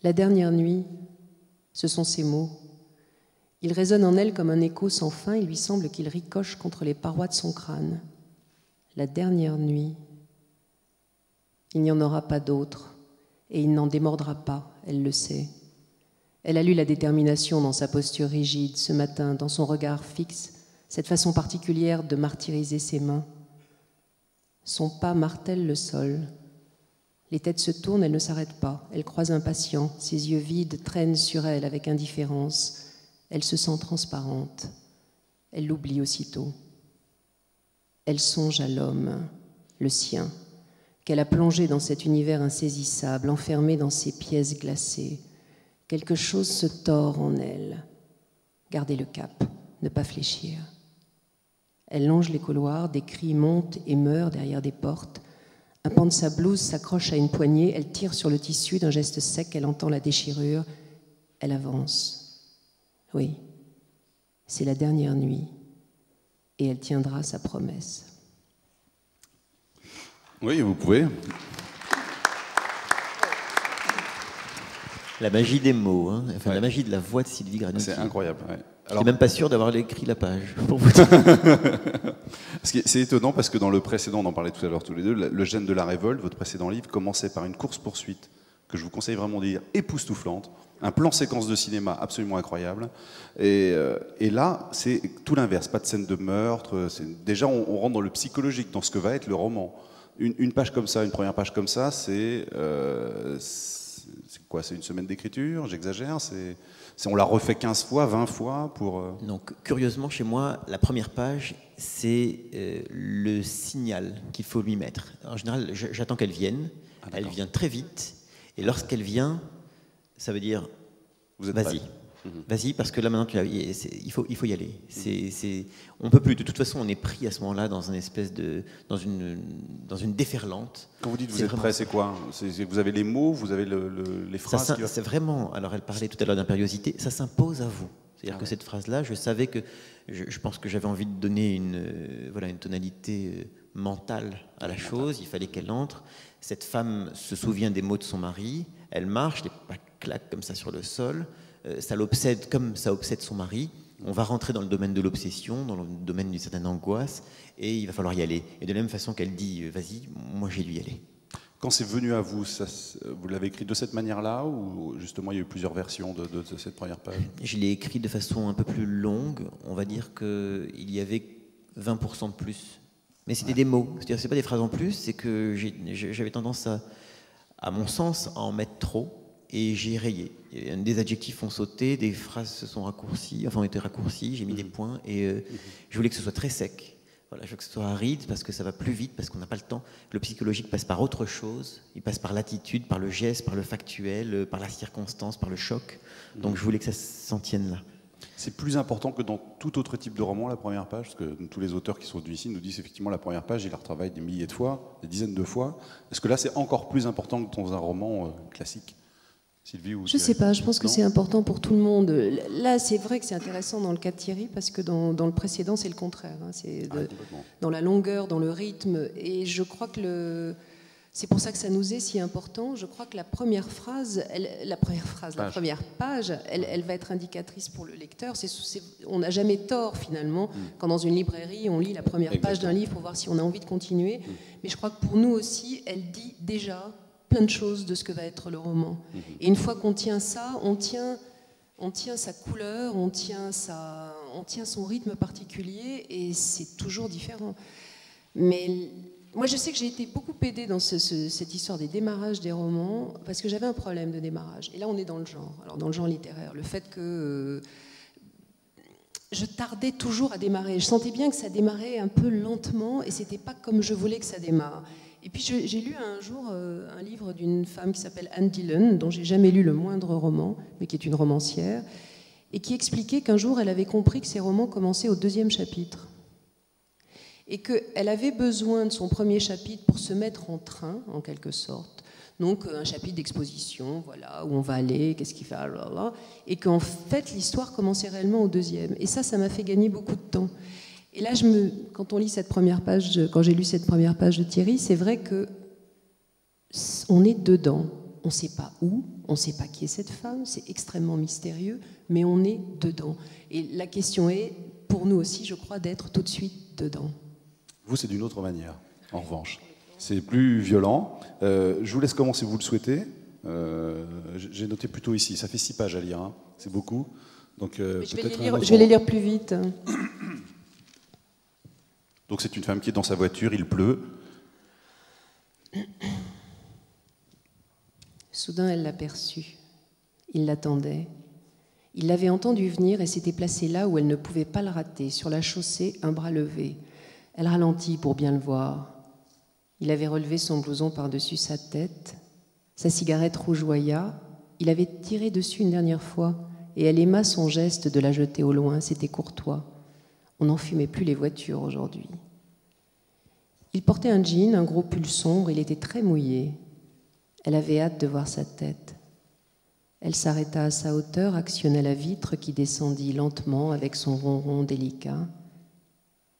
La dernière nuit, ce sont ces mots. Il résonne en elle comme un écho sans fin, il lui semble qu'il ricoche contre les parois de son crâne. La dernière nuit, il n'y en aura pas d'autre, et il n'en démordra pas, elle le sait. Elle a lu la détermination dans sa posture rigide, ce matin, dans son regard fixe, cette façon particulière de martyriser ses mains. Son pas martèle le sol. Les têtes se tournent, elle ne s'arrête pas, elle croise impatient, ses yeux vides traînent sur elle avec indifférence. Elle se sent transparente. Elle l'oublie aussitôt. Elle songe à l'homme, le sien, qu'elle a plongé dans cet univers insaisissable, enfermé dans ces pièces glacées. Quelque chose se tord en elle. Garder le cap, ne pas fléchir. Elle longe les couloirs, des cris montent et meurent derrière des portes. Un pan de sa blouse s'accroche à une poignée, elle tire sur le tissu d'un geste sec, elle entend la déchirure, elle avance. Oui, c'est la dernière nuit, et elle tiendra sa promesse. Oui, vous pouvez. La magie des mots, hein. Enfin, la magie de la voix de Sylvie Granitti. C'est incroyable. Ouais. Je suis même pas sûr d'avoir écrit la page, pour vous dire. C'est étonnant parce que dans le précédent, on en parlait tout à l'heure tous les deux, le gène de la révolte, votre précédent livre, commençait par une course-poursuite que je vous conseille vraiment de lire, époustouflante, un plan séquence de cinéma absolument incroyable. Et là, c'est tout l'inverse, pas de scène de meurtre. Déjà, on rentre dans le psychologique, dans ce que va être le roman. Une page comme ça, une première page comme ça, c'est quoi? C'est une semaine d'écriture? J'exagère? On l'a refait 15 fois, 20 fois pour... Donc, curieusement, chez moi, la première page, c'est le signal qu'il faut lui mettre. En général, j'attends qu'elle vienne. Elle vient très vite. Et lorsqu'elle vient, ça veut dire vas-y. Vas-y, parce que là maintenant il faut y aller. On peut plus. De toute façon, on est pris à ce moment-là dans une espèce dans une déferlante. Quand vous dites vous êtes prêt, c'est quoi? Vous avez les mots, vous avez les phrases. C'est vraiment. Alors, elle parlait tout à l'heure d'impériosité. Ça s'impose à vous. C'est-à-dire que cette phrase-là, je savais que je pense que j'avais envie de donner une tonalité mentale à la chose. Il fallait qu'elle entre. Cette femme se souvient des mots de son mari. Elle marche, les pas claquent comme ça sur le sol. Ça l'obsède comme ça obsède son mari. On va rentrer dans le domaine de l'obsession, dans le domaine d'une certaine angoisse, et il va falloir y aller. Et de la même façon qu'elle dit vas-y, moi j'ai dû y aller. Quand c'est venu à vous, vous l'avez écrit de cette manière-là, ou justement il y a eu plusieurs versions de cette première page? Je l'ai écrit de façon un peu plus longue. On va dire qu'il y avait 20% de plus Mais c'était des mots, c'est-à-dire c'est pas des phrases en plus, c'est que j'avais tendance à mon sens, à en mettre trop, et j'ai rayé. Des adjectifs ont sauté, des phrases se sont raccourcies, enfin ont été raccourcies, j'ai mis des points, et je voulais que ce soit très sec. Voilà, je veux que ce soit aride, parce que ça va plus vite, parce qu'on n'a pas le temps. Le psychologique passe par autre chose, il passe par l'attitude, par le geste, par le factuel, par la circonstance, par le choc. Donc je voulais que ça s'en tienne là. C'est plus important que dans tout autre type de roman, la première page, parce que tous les auteurs qui sont venus ici nous disent effectivement la première page, ils la retravaillent des milliers de fois, des dizaines de fois. Est-ce que là, c'est encore plus important que dans un roman classique, Sylvie ou Je ne sais pas, je pense que c'est important pour tout le monde. Là, c'est vrai que c'est intéressant dans le cas de Thierry, parce que dans le précédent, c'est le contraire. Hein. C'est dans la longueur, dans le rythme. Et je crois que c'est pour ça que ça nous est si important. Je crois que la première page, elle va être indicatrice pour le lecteur. On n'a jamais tort, finalement, quand dans une librairie, on lit la première page d'un livre pour voir si on a envie de continuer. Mais je crois que pour nous aussi, elle dit déjà plein de choses de ce que va être le roman. Et une fois qu'on tient ça, on tient sa couleur, on tient son rythme particulier, et c'est toujours différent. Mais moi, je sais que j'ai été beaucoup aidée dans cette histoire des démarrages des romans, parce que j'avais un problème de démarrage. Et là, on est dans le genre. Alors, dans le genre littéraire, le fait que je tardais toujours à démarrer. Je sentais bien que ça démarrait un peu lentement, et c'était pas comme je voulais que ça démarre. Et puis, j'ai lu un jour un livre d'une femme qui s'appelle Anne Dillon, dont j'ai jamais lu le moindre roman, mais qui est une romancière, et qui expliquait qu'un jour, elle avait compris que ses romans commençaient au 2e chapitre. Et qu'elle avait besoin de son premier chapitre pour se mettre en train, en quelque sorte. Donc, un chapitre d'exposition, voilà, où on va aller, qu'est-ce qu'il fait, blablabla, et qu'en fait, l'histoire commençait réellement au 2e. Et ça m'a fait gagner beaucoup de temps. Et là, quand j'ai lu cette première page de Thierry, c'est vrai que on est dedans. On ne sait pas où, on ne sait pas qui est cette femme, c'est extrêmement mystérieux, mais on est dedans. Et la question est, pour nous aussi, je crois, d'être tout de suite dedans. Vous, c'est d'une autre manière, en revanche. C'est plus violent. Je vous laisse commencer, vous le souhaitez. J'ai noté plutôt ici, ça fait 6 pages à lire, hein. C'est beaucoup. Donc, je vais les lire plus vite. Donc c'est une femme qui est dans sa voiture, il pleut. Soudain, elle l'aperçut. Il l'attendait. Il l'avait entendu venir et s'était placé là où elle ne pouvait pas le rater, sur la chaussée, un bras levé. Elle ralentit pour bien le voir. Il avait relevé son blouson par-dessus sa tête. Sa cigarette rougeoya. Il avait tiré dessus une dernière fois et elle aima son geste de la jeter au loin. C'était courtois. On n'en fumait plus les voitures aujourd'hui. Il portait un jean, un gros pull sombre, il était très mouillé. Elle avait hâte de voir sa tête. Elle s'arrêta à sa hauteur, actionna la vitre qui descendit lentement avec son ronron délicat.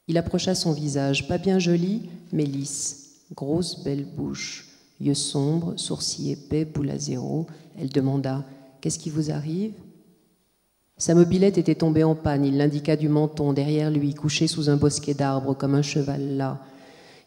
Il approcha son visage, pas bien joli, mais lisse. Grosse, belle bouche, yeux sombres, sourcils épais, boule à zéro. Elle demanda « Qu'est-ce qui vous arrive ?» Sa mobilette était tombée en panne, il l'indiqua du menton, derrière lui, couché sous un bosquet d'arbres, comme un cheval las.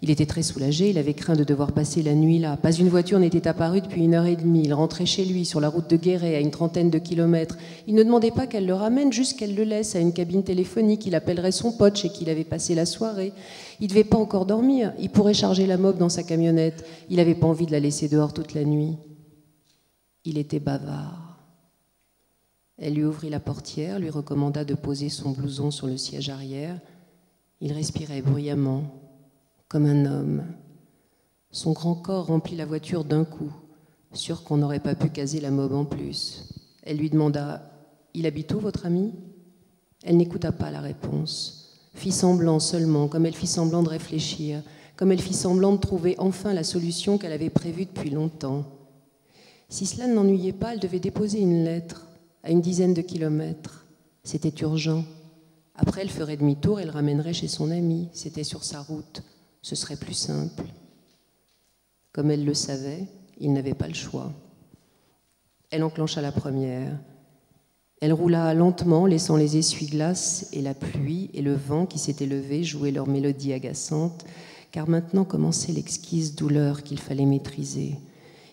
Il était très soulagé, il avait craint de devoir passer la nuit là. Pas une voiture n'était apparue depuis 1h30. Il rentrait chez lui, sur la route de Guéret, à une 30aine de kilomètres. Il ne demandait pas qu'elle le ramène, juste qu'elle le laisse à une cabine téléphonique. Il appellerait son pote chez qui il avait passé la soirée. Il ne devait pas encore dormir. Il pourrait charger la mob dans sa camionnette. Il n'avait pas envie de la laisser dehors toute la nuit. Il était bavard. Elle lui ouvrit la portière, lui recommanda de poser son blouson sur le siège arrière. Il respirait bruyamment, comme un homme. Son grand corps remplit la voiture d'un coup, sûr qu'on n'aurait pas pu caser la mob en plus. Elle lui demanda « Il habite où, votre ami ?» Elle n'écouta pas la réponse, fit semblant seulement, comme elle fit semblant de réfléchir, comme elle fit semblant de trouver enfin la solution qu'elle avait prévue depuis longtemps. Si cela ne l'ennuyait pas, elle devait déposer une lettre à une 10aine de kilomètres. C'était urgent. Après, elle ferait demi-tour et le ramènerait chez son ami. C'était sur sa route. Ce serait plus simple. Comme elle le savait, il n'avait pas le choix. Elle enclencha la première. Elle roula lentement, laissant les essuie-glaces et la pluie et le vent qui s'était levé jouer leur mélodie agaçante, car maintenant commençait l'exquise douleur qu'il fallait maîtriser.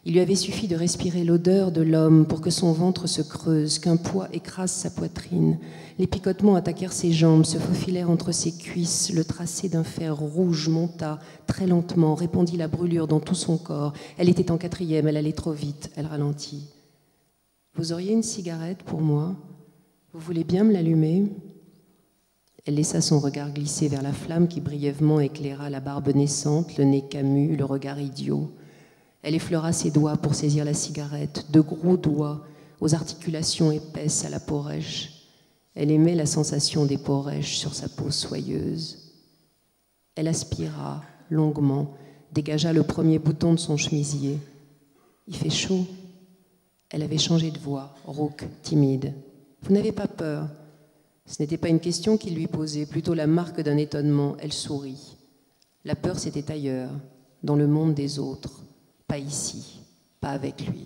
Il lui avait suffi de respirer l'odeur de l'homme pour que son ventre se creuse, qu'un poids écrase sa poitrine. Les picotements attaquèrent ses jambes, se faufilèrent entre ses cuisses. Le tracé d'un fer rouge monta très lentement, répandit la brûlure dans tout son corps. Elle était en 4e, elle allait trop vite, elle ralentit. « Vous auriez une cigarette pour moi ? Vous voulez bien me l'allumer ?» Elle laissa son regard glisser vers la flamme qui brièvement éclaira la barbe naissante, le nez camus, le regard idiot. Elle effleura ses doigts pour saisir la cigarette, de gros doigts, aux articulations épaisses à la peau rêche. Elle aimait la sensation des peaux rêches sur sa peau soyeuse. Elle aspira longuement, dégagea le premier bouton de son chemisier. « Il fait chaud ?» Elle avait changé de voix, rauque, timide. « Vous n'avez pas peur ?» Ce n'était pas une question qu'il lui posait, plutôt la marque d'un étonnement. Elle sourit. La peur, c'était ailleurs, dans le monde des autres. Pas ici, pas avec lui.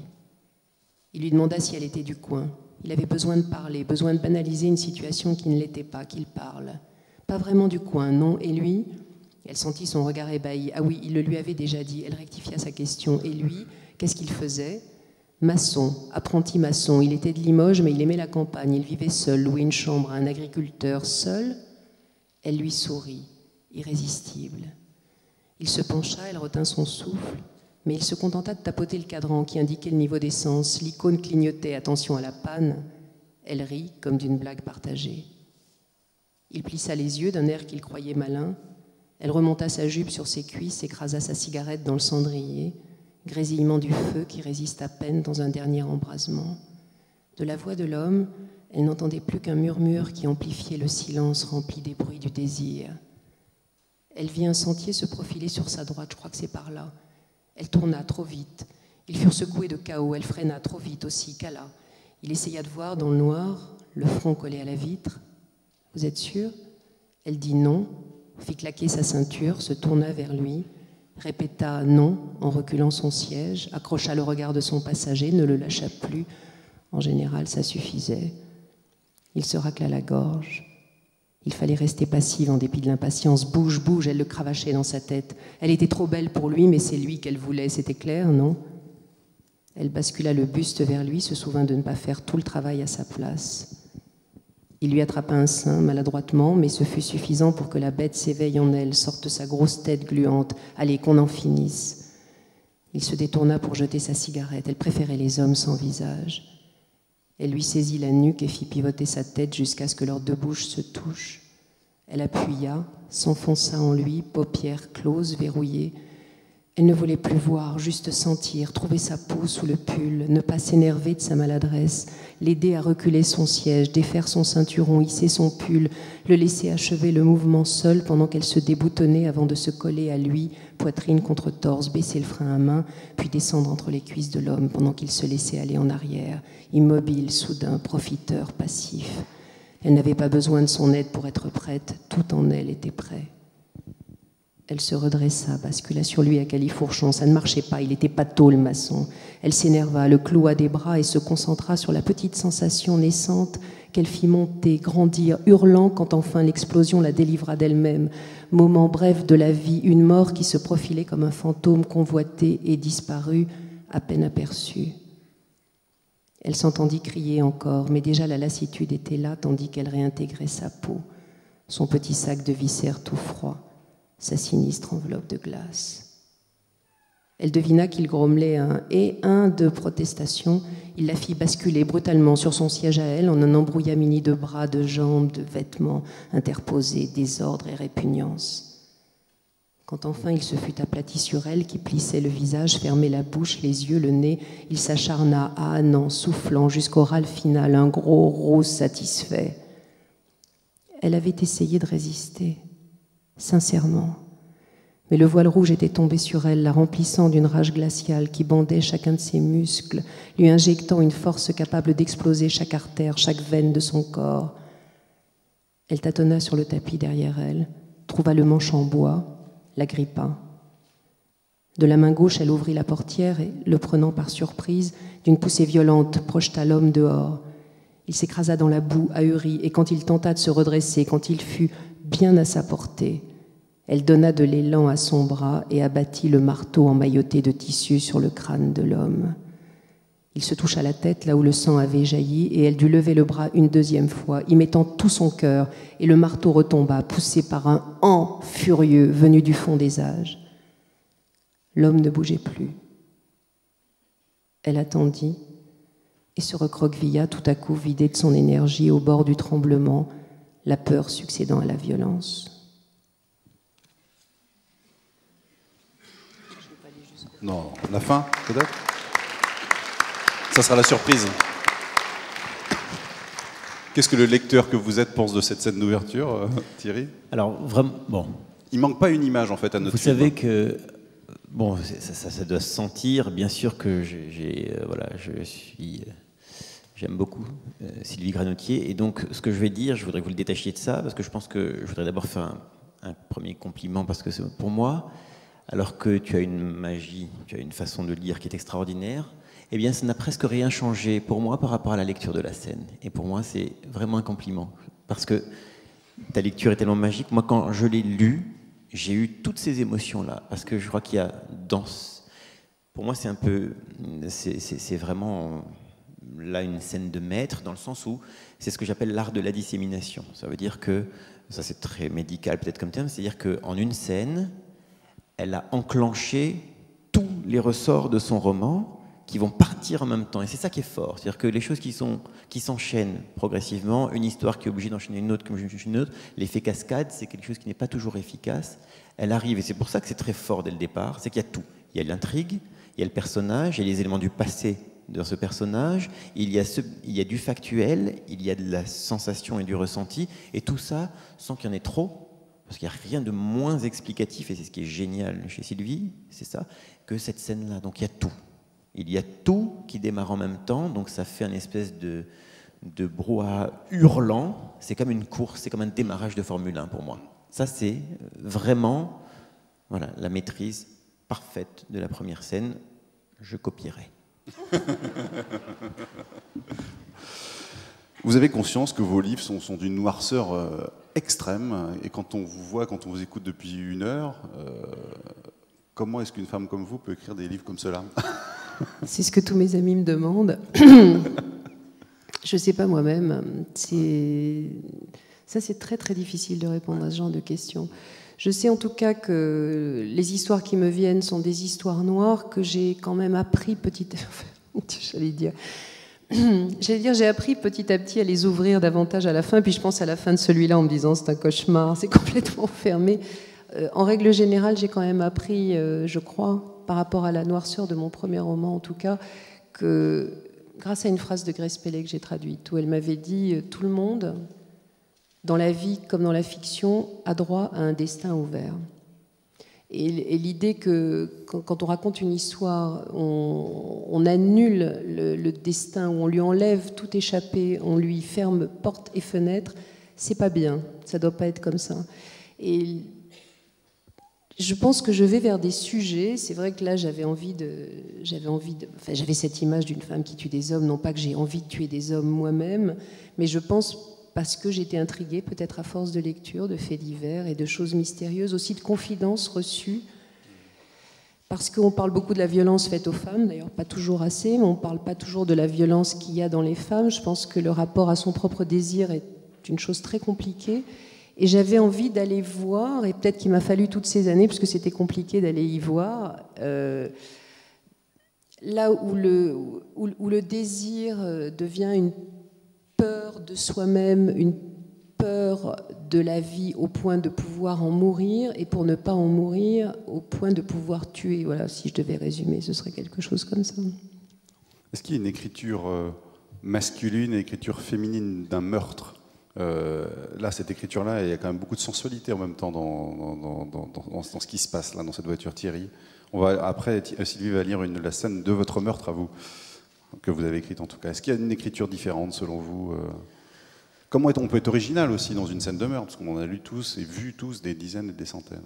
Il lui demanda si elle était du coin. Il avait besoin de parler, besoin de banaliser une situation qui ne l'était pas, qu'il parle. Pas vraiment du coin, non. Et lui ? Elle sentit son regard ébahi. Ah oui, il le lui avait déjà dit. Elle rectifia sa question. Et lui, qu'est-ce qu'il faisait ? Maçon, apprenti maçon. Il était de Limoges, mais il aimait la campagne. Il vivait seul, louait une chambre à un agriculteur. Seul ? Elle lui sourit, irrésistible. Il se pencha, elle retint son souffle. Mais il se contenta de tapoter le cadran qui indiquait le niveau d'essence. L'icône clignotait, attention à la panne. Elle rit comme d'une blague partagée. Il plissa les yeux d'un air qu'il croyait malin. Elle remonta sa jupe sur ses cuisses, écrasa sa cigarette dans le cendrier. Grésillement du feu qui résiste à peine dans un dernier embrasement. De la voix de l'homme, elle n'entendait plus qu'un murmure qui amplifiait le silence rempli des bruits du désir. Elle vit un sentier se profiler sur sa droite, je crois que c'est par là. Elle tourna trop vite. Ils furent secoués de chaos. Elle freina trop vite aussi, cala. Il essaya de voir dans le noir, le front collé à la vitre. « Vous êtes sûr ?» Elle dit non, fit claquer sa ceinture, se tourna vers lui, répéta non en reculant son siège, accrocha le regard de son passager, ne le lâcha plus. En général, ça suffisait. Il se racla la gorge. Il fallait rester passive en dépit de l'impatience. Bouge, bouge, elle le cravachait dans sa tête. Elle était trop belle pour lui, mais c'est lui qu'elle voulait, c'était clair, non ? Elle bascula le buste vers lui, se souvint de ne pas faire tout le travail à sa place. Il lui attrapa un sein, maladroitement, mais ce fut suffisant pour que la bête s'éveille en elle, sorte sa grosse tête gluante. Allez, qu'on en finisse. Il se détourna pour jeter sa cigarette. Elle préférait les hommes sans visage. Elle lui saisit la nuque et fit pivoter sa tête jusqu'à ce que leurs deux bouches se touchent. Elle appuya, s'enfonça en lui, paupières closes, verrouillées. Elle ne voulait plus voir, juste sentir, trouver sa peau sous le pull, ne pas s'énerver de sa maladresse, l'aider à reculer son siège, défaire son ceinturon, hisser son pull, le laisser achever le mouvement seul pendant qu'elle se déboutonnait avant de se coller à lui, poitrine contre torse, baisser le frein à main, puis descendre entre les cuisses de l'homme pendant qu'il se laissait aller en arrière, immobile, soudain, profiteur, passif. Elle n'avait pas besoin de son aide pour être prête, tout en elle était prêt. Elle se redressa, bascula sur lui à califourchon. Ça ne marchait pas, il était pâteau, le maçon. Elle s'énerva, le cloua des bras et se concentra sur la petite sensation naissante qu'elle fit monter, grandir, hurlant quand enfin l'explosion la délivra d'elle-même. Moment bref de la vie, une mort qui se profilait comme un fantôme convoité et disparu, à peine aperçu. Elle s'entendit crier encore, mais déjà la lassitude était là tandis qu'elle réintégrait sa peau, son petit sac de viscères tout froid, sa sinistre enveloppe de glace. Elle devina qu'il grommelait un de protestation. Il la fit basculer brutalement sur son siège à elle en un embrouillamini de bras, de jambes, de vêtements interposés, désordre et répugnance. Quand enfin il se fut aplati sur elle, qui plissait le visage, fermait la bouche, les yeux, le nez, il s'acharna, ânant, soufflant, jusqu'au râle final, un gros rose satisfait. Elle avait essayé de résister. Sincèrement. Mais le voile rouge était tombé sur elle, la remplissant d'une rage glaciale qui bandait chacun de ses muscles, lui injectant une force capable d'exploser chaque artère, chaque veine de son corps. Elle tâtonna sur le tapis derrière elle, trouva le manche en bois, l'agrippa. De la main gauche, elle ouvrit la portière et, le prenant par surprise, d'une poussée violente, projeta l'homme dehors. Il s'écrasa dans la boue, ahuri, et quand il tenta de se redresser, quand il fut bien à sa portée, Elle donna de l'élan à son bras et abattit le marteau emmailloté de tissu sur le crâne de l'homme. Il se toucha la tête là où le sang avait jailli et elle dut lever le bras une deuxième fois, y mettant tout son cœur, et le marteau retomba, poussé par un « han » furieux venu du fond des âges. L'homme ne bougeait plus. Elle attendit et se recroquevilla tout à coup, vidée de son énergie au bord du tremblement, la peur succédant à la violence. Non, la fin, peut-être? Ça sera la surprise. Qu'est-ce que le lecteur que vous êtes pense de cette scène d'ouverture, Thierry? Alors, vraiment, bon. Il manque pas une image, en fait, à notre film. Vous savez que, bon, ça doit se sentir, bien sûr que j'aime beaucoup Sylvie Granotier, et donc, ce que je vais dire, je voudrais que vous le détachiez de ça, parce que je pense que je voudrais d'abord faire un premier compliment, parce que pour moi, alors que tu as une magie, tu as une façon de lire qui est extraordinaire, eh bien, ça n'a presque rien changé pour moi par rapport à la lecture de la scène. Et pour moi, c'est vraiment un compliment. Parce que ta lecture est tellement magique. Moi, quand je l'ai lu, j'ai eu toutes ces émotions-là. Parce que je crois qu'il y a dans... Pour moi, c'est un peu... C'est vraiment là une scène de maître, dans le sens où c'est ce que j'appelle l'art de la dissémination. Ça veut dire que... Ça, c'est très médical peut-être comme terme. C'est-à-dire qu'en une scène, elle a enclenché tous les ressorts de son roman qui vont partir en même temps. Et c'est ça qui est fort. C'est-à-dire que les choses qui s'enchaînent progressivement, une histoire qui est obligée d'enchaîner une autre, comme une autre, l'effet cascade, c'est quelque chose qui n'est pas toujours efficace. Elle arrive, et c'est pour ça que c'est très fort dès le départ, c'est qu'il y a tout. Il y a l'intrigue, il y a le personnage, il y a les éléments du passé dans ce personnage, il y a du factuel, il y a de la sensation et du ressenti, et tout ça sans qu'il y en ait trop, parce qu'il n'y a rien de moins explicatif, et c'est ce qui est génial chez Sylvie, c'est ça, que cette scène-là. Donc il y a tout. Il y a tout qui démarre en même temps, donc ça fait une espèce de brouhaha hurlant. C'est comme une course, c'est comme un démarrage de Formule 1 pour moi. Ça, c'est vraiment voilà, la maîtrise parfaite de la première scène. Je copierai. Vous avez conscience que vos livres sont d'une noirceur extrême, et quand on vous voit, quand on vous écoute depuis une heure, comment est-ce qu'une femme comme vous peut écrire des livres comme cela? C'est ce que tous mes amis me demandent. Je ne sais pas moi-même. Ça, c'est très très difficile de répondre à ce genre de questions. Je sais en tout cas que les histoires qui me viennent sont des histoires noires que j'ai quand même appris j'ai appris petit à petit à les ouvrir davantage à la fin. Puis je pense à la fin de celui-là en me disant c'est un cauchemar, c'est complètement fermé. En règle générale, j'ai quand même appris, je crois, par rapport à la noirceur de mon premier roman en tout cas, que grâce à une phrase de Grace Pelley que j'ai traduite, où elle m'avait dit « Tout le monde, dans la vie comme dans la fiction, a droit à un destin ouvert ». Et l'idée que quand on raconte une histoire, on annule le destin, ou on lui enlève tout échappé, on lui ferme porte et fenêtre, c'est pas bien, ça doit pas être comme ça. Et je pense que je vais vers des sujets. C'est vrai que là, j'avais cette image d'une femme qui tue des hommes. Non pas que j'ai envie de tuer des hommes moi-même, mais je pense parce que j'étais intriguée, peut-être à force de lecture, de faits divers et de choses mystérieuses, aussi de confidences reçues. Parce qu'on parle beaucoup de la violence faite aux femmes, d'ailleurs pas toujours assez, mais on ne parle pas toujours de la violence qu'il y a dans les femmes. Je pense que le rapport à son propre désir est une chose très compliquée. Et j'avais envie d'aller voir, et peut-être qu'il m'a fallu toutes ces années, parce que c'était compliqué d'aller y voir, là où le désir devient une peur de soi-même, une peur de la vie au point de pouvoir en mourir, et pour ne pas en mourir, au point de pouvoir tuer. Voilà, si je devais résumer, ce serait quelque chose comme ça. Est-ce qu'il y a une écriture masculine et une écriture féminine d'un meurtre? Là, cette écriture-là, il y a quand même beaucoup de sensualité en même temps dans ce qui se passe là, dans cette voiture, Thierry. Après, Sylvie va lire la scène de votre meurtre à vous, que vous avez écrite en tout cas. Est-ce qu'il y a une écriture différente selon vous? Comment on peut être original aussi dans une scène de meurtre? Parce qu'on en a lu tous et vu tous des dizaines et des centaines.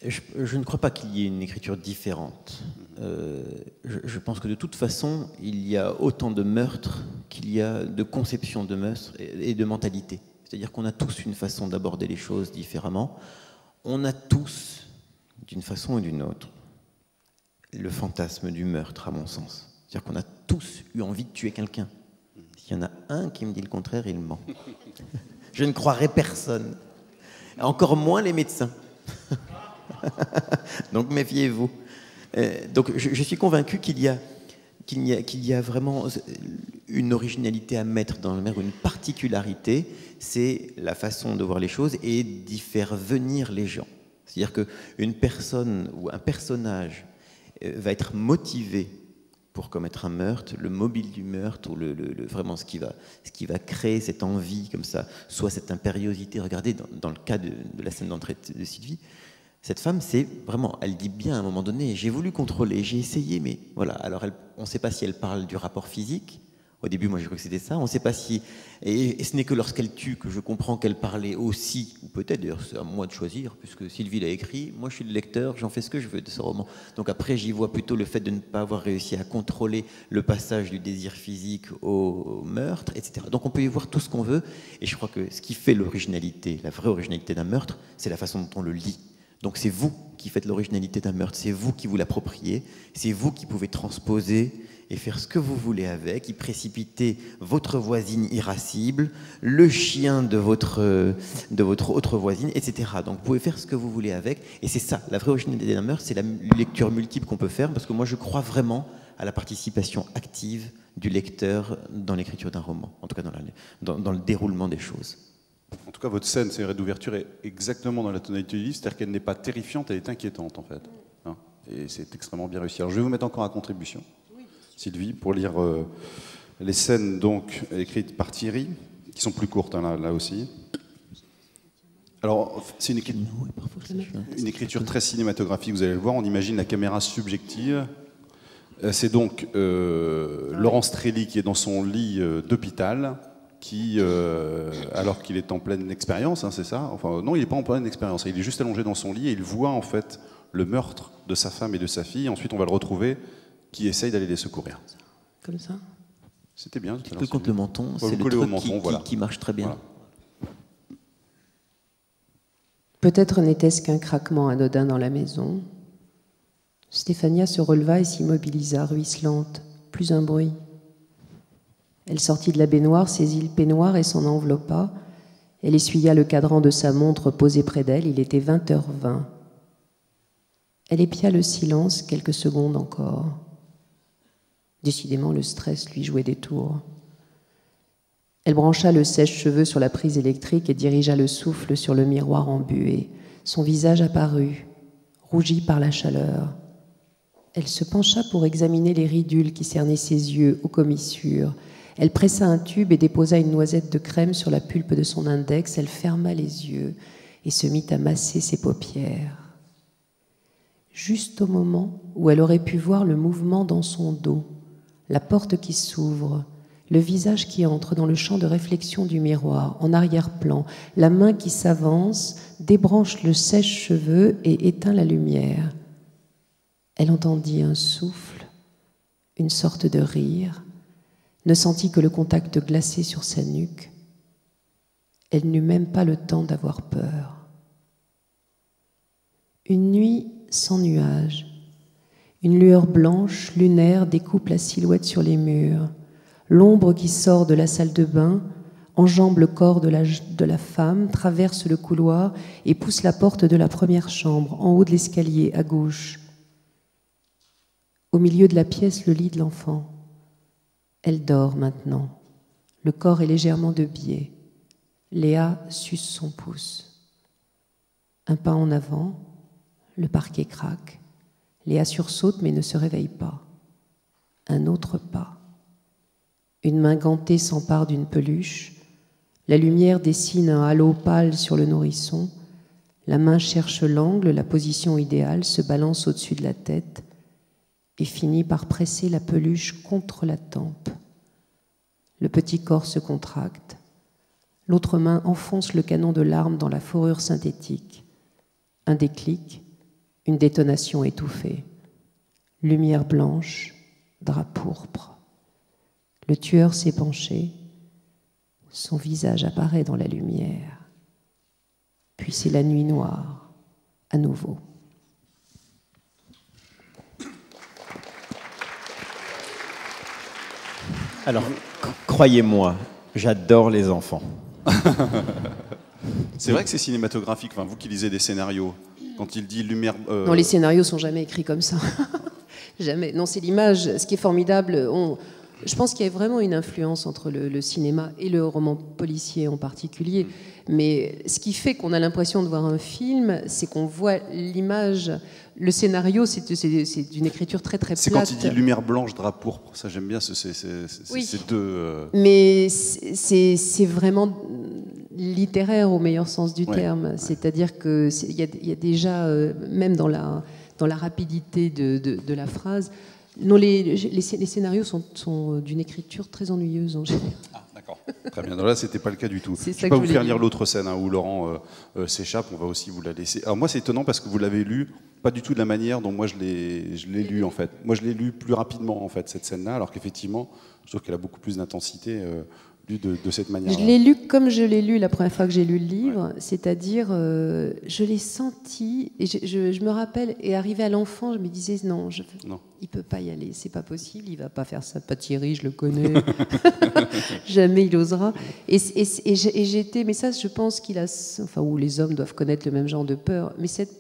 Je ne crois pas qu'il y ait une écriture différente. Je pense que de toute façon, il y a autant de meurtres qu'il y a de conception de meurtres et de mentalité. C'est-à-dire qu'on a tous une façon d'aborder les choses différemment. On a tous, d'une façon ou d'une autre, le fantasme du meurtre, à mon sens. C'est-à-dire qu'on a tous eu envie de tuer quelqu'un. S'il y en a un qui me dit le contraire, il ment. Je ne croirais personne. Encore moins les médecins. Donc méfiez-vous. Donc je suis convaincu qu'il y a vraiment une originalité à mettre dans le maire, une particularité, c'est la façon de voir les choses et d'y faire venir les gens. C'est-à-dire qu'une personne ou un personnage va être motivé pour commettre un meurtre, le mobile du meurtre, ou vraiment ce qui va créer cette envie comme ça, soit cette impériosité. Regardez, dans le cas de la scène d'entrée de Sylvie, cette femme, c'est vraiment, elle dit bien à un moment donné, j'ai voulu contrôler, j'ai essayé, mais voilà. Alors on ne sait pas si elle parle du rapport physique. Au début, moi, j'ai cru que c'était ça. On ne sait pas si... Et ce n'est que lorsqu'elle tue que je comprends qu'elle parlait aussi, ou peut-être, d'ailleurs, c'est à moi de choisir, puisque Sylvie l'a écrit. Moi, je suis le lecteur, j'en fais ce que je veux de ce roman. Donc après, j'y vois plutôt le fait de ne pas avoir réussi à contrôler le passage du désir physique au meurtre, etc. Donc on peut y voir tout ce qu'on veut. Et je crois que ce qui fait l'originalité, la vraie originalité d'un meurtre, c'est la façon dont on le lit. Donc c'est vous qui faites l'originalité d'un meurtre, c'est vous qui vous l'appropriez, c'est vous qui pouvez transposer et faire ce que vous voulez avec, y précipiter votre voisine irascible, le chien de votre autre voisine, etc. Donc vous pouvez faire ce que vous voulez avec, et c'est ça, la vraie originalité d'un meurtre, c'est la lecture multiple qu'on peut faire, parce que moi je crois vraiment à la participation active du lecteur dans l'écriture d'un roman, en tout cas dans le déroulement des choses. En tout cas, votre scène, c'est d'ouverture, est exactement dans la tonalité du livre, c'est-à-dire qu'elle n'est pas terrifiante, elle est inquiétante en fait. Hein, et c'est extrêmement bien réussi. Alors je vais vous mettre encore à contribution, Sylvie, pour lire les scènes donc écrites par Thierry, qui sont plus courtes hein, là aussi. Alors c'est une écriture très cinématographique, vous allez le voir, on imagine la caméra subjective. C'est donc Laurence Trelli qui est dans son lit d'hôpital, qui, alors qu'il est en pleine expérience, hein, c'est ça? Enfin, non, il n'est pas en pleine expérience. Il est juste allongé dans son lit et il voit en fait le meurtre de sa femme et de sa fille. Ensuite, on va le retrouver, qui essaye d'aller les secourir. Comme ça? C'était bien. Le contre le menton, c'est le truc qui marche très bien. Voilà. Peut-être n'était-ce qu'un craquement anodin dans la maison. Stéphania se releva et s'immobilisa, ruisselante. Plus un bruit. Elle sortit de la baignoire, saisit le peignoir et s'en enveloppa. Elle essuya le cadran de sa montre posé près d'elle. Il était 20h20. Elle épia le silence quelques secondes encore. Décidément, le stress lui jouait des tours. Elle brancha le sèche-cheveux sur la prise électrique et dirigea le souffle sur le miroir embué. Son visage apparut, rougi par la chaleur. Elle se pencha pour examiner les ridules qui cernaient ses yeux aux commissures. Elle pressa un tube et déposa une noisette de crème sur la pulpe de son index. Elle ferma les yeux et se mit à masser ses paupières. Juste au moment où elle aurait pu voir le mouvement dans son dos, la porte qui s'ouvre, le visage qui entre dans le champ de réflexion du miroir, en arrière-plan, la main qui s'avance, débranche le sèche-cheveux et éteint la lumière. Elle entendit un souffle, une sorte de rire, ne sentit que le contact glacé sur sa nuque. Elle n'eut même pas le temps d'avoir peur. Une nuit sans nuages. Une lueur blanche, lunaire, découpe la silhouette sur les murs. L'ombre qui sort de la salle de bain enjambe le corps de la femme, traverse le couloir et pousse la porte de la première chambre, en haut de l'escalier, à gauche. Au milieu de la pièce, le lit de l'enfant. Elle dort maintenant. Le corps est légèrement de biais. Léa suce son pouce. Un pas en avant, le parquet craque. Léa sursaute mais ne se réveille pas. Un autre pas. Une main gantée s'empare d'une peluche. La lumière dessine un halo pâle sur le nourrisson. La main cherche l'angle, la position idéale, se balance au-dessus de la tête et finit par presser la peluche contre la tempe. Le petit corps se contracte. L'autre main enfonce le canon de l'arme dans la fourrure synthétique. Un déclic, une détonation étouffée. Lumière blanche, drap pourpre. Le tueur s'est penché. Son visage apparaît dans la lumière. Puis c'est la nuit noire, à nouveau. Alors, croyez-moi, j'adore les enfants. C'est vrai que c'est cinématographique. Enfin, vous qui lisez des scénarios, quand il dit lumière... Non, les scénarios sont jamais écrits comme ça. Jamais. Non, c'est l'image. Ce qui est formidable, je pense qu'il y a vraiment une influence entre le cinéma et le roman policier en particulier. Mais ce qui fait qu'on a l'impression de voir un film, c'est qu'on voit l'image. Le scénario, c'est d'une écriture très très plate. C'est quand il dit lumière blanche, drap pourpre. Ça, j'aime bien Oui. ces deux... Mais c'est vraiment littéraire au meilleur sens du terme. Ouais. C'est-à-dire qu'il y a déjà, même dans la rapidité de la phrase, non, les scénarios sont d'une écriture très ennuyeuse en général. Ah, d'accord. Très bien. Donc là, c'était pas le cas du tout. Je ne vais pas vous faire lire l'autre scène où Laurent s'échappe. On va aussi vous la laisser. Alors moi, c'est étonnant parce que vous l'avez lu pas du tout de la manière dont moi je l'ai lu en fait. Moi, je l'ai lu plus rapidement en fait cette scène-là, alors qu'effectivement, je trouve qu'elle a beaucoup plus d'intensité. De cette manière. Je l'ai lu comme je l'ai lu la première fois que j'ai lu le livre, ouais. C'est-à-dire je l'ai senti et je me rappelle, et arrivé à l'enfant, je me disais non. Il peut pas y aller, c'est pas possible, il va pas faire ça. Pas Thierry, je le connais, jamais il osera. Et j'étais, mais ça, je pense qu'il a, enfin, où les hommes doivent connaître le même genre de peur, mais cette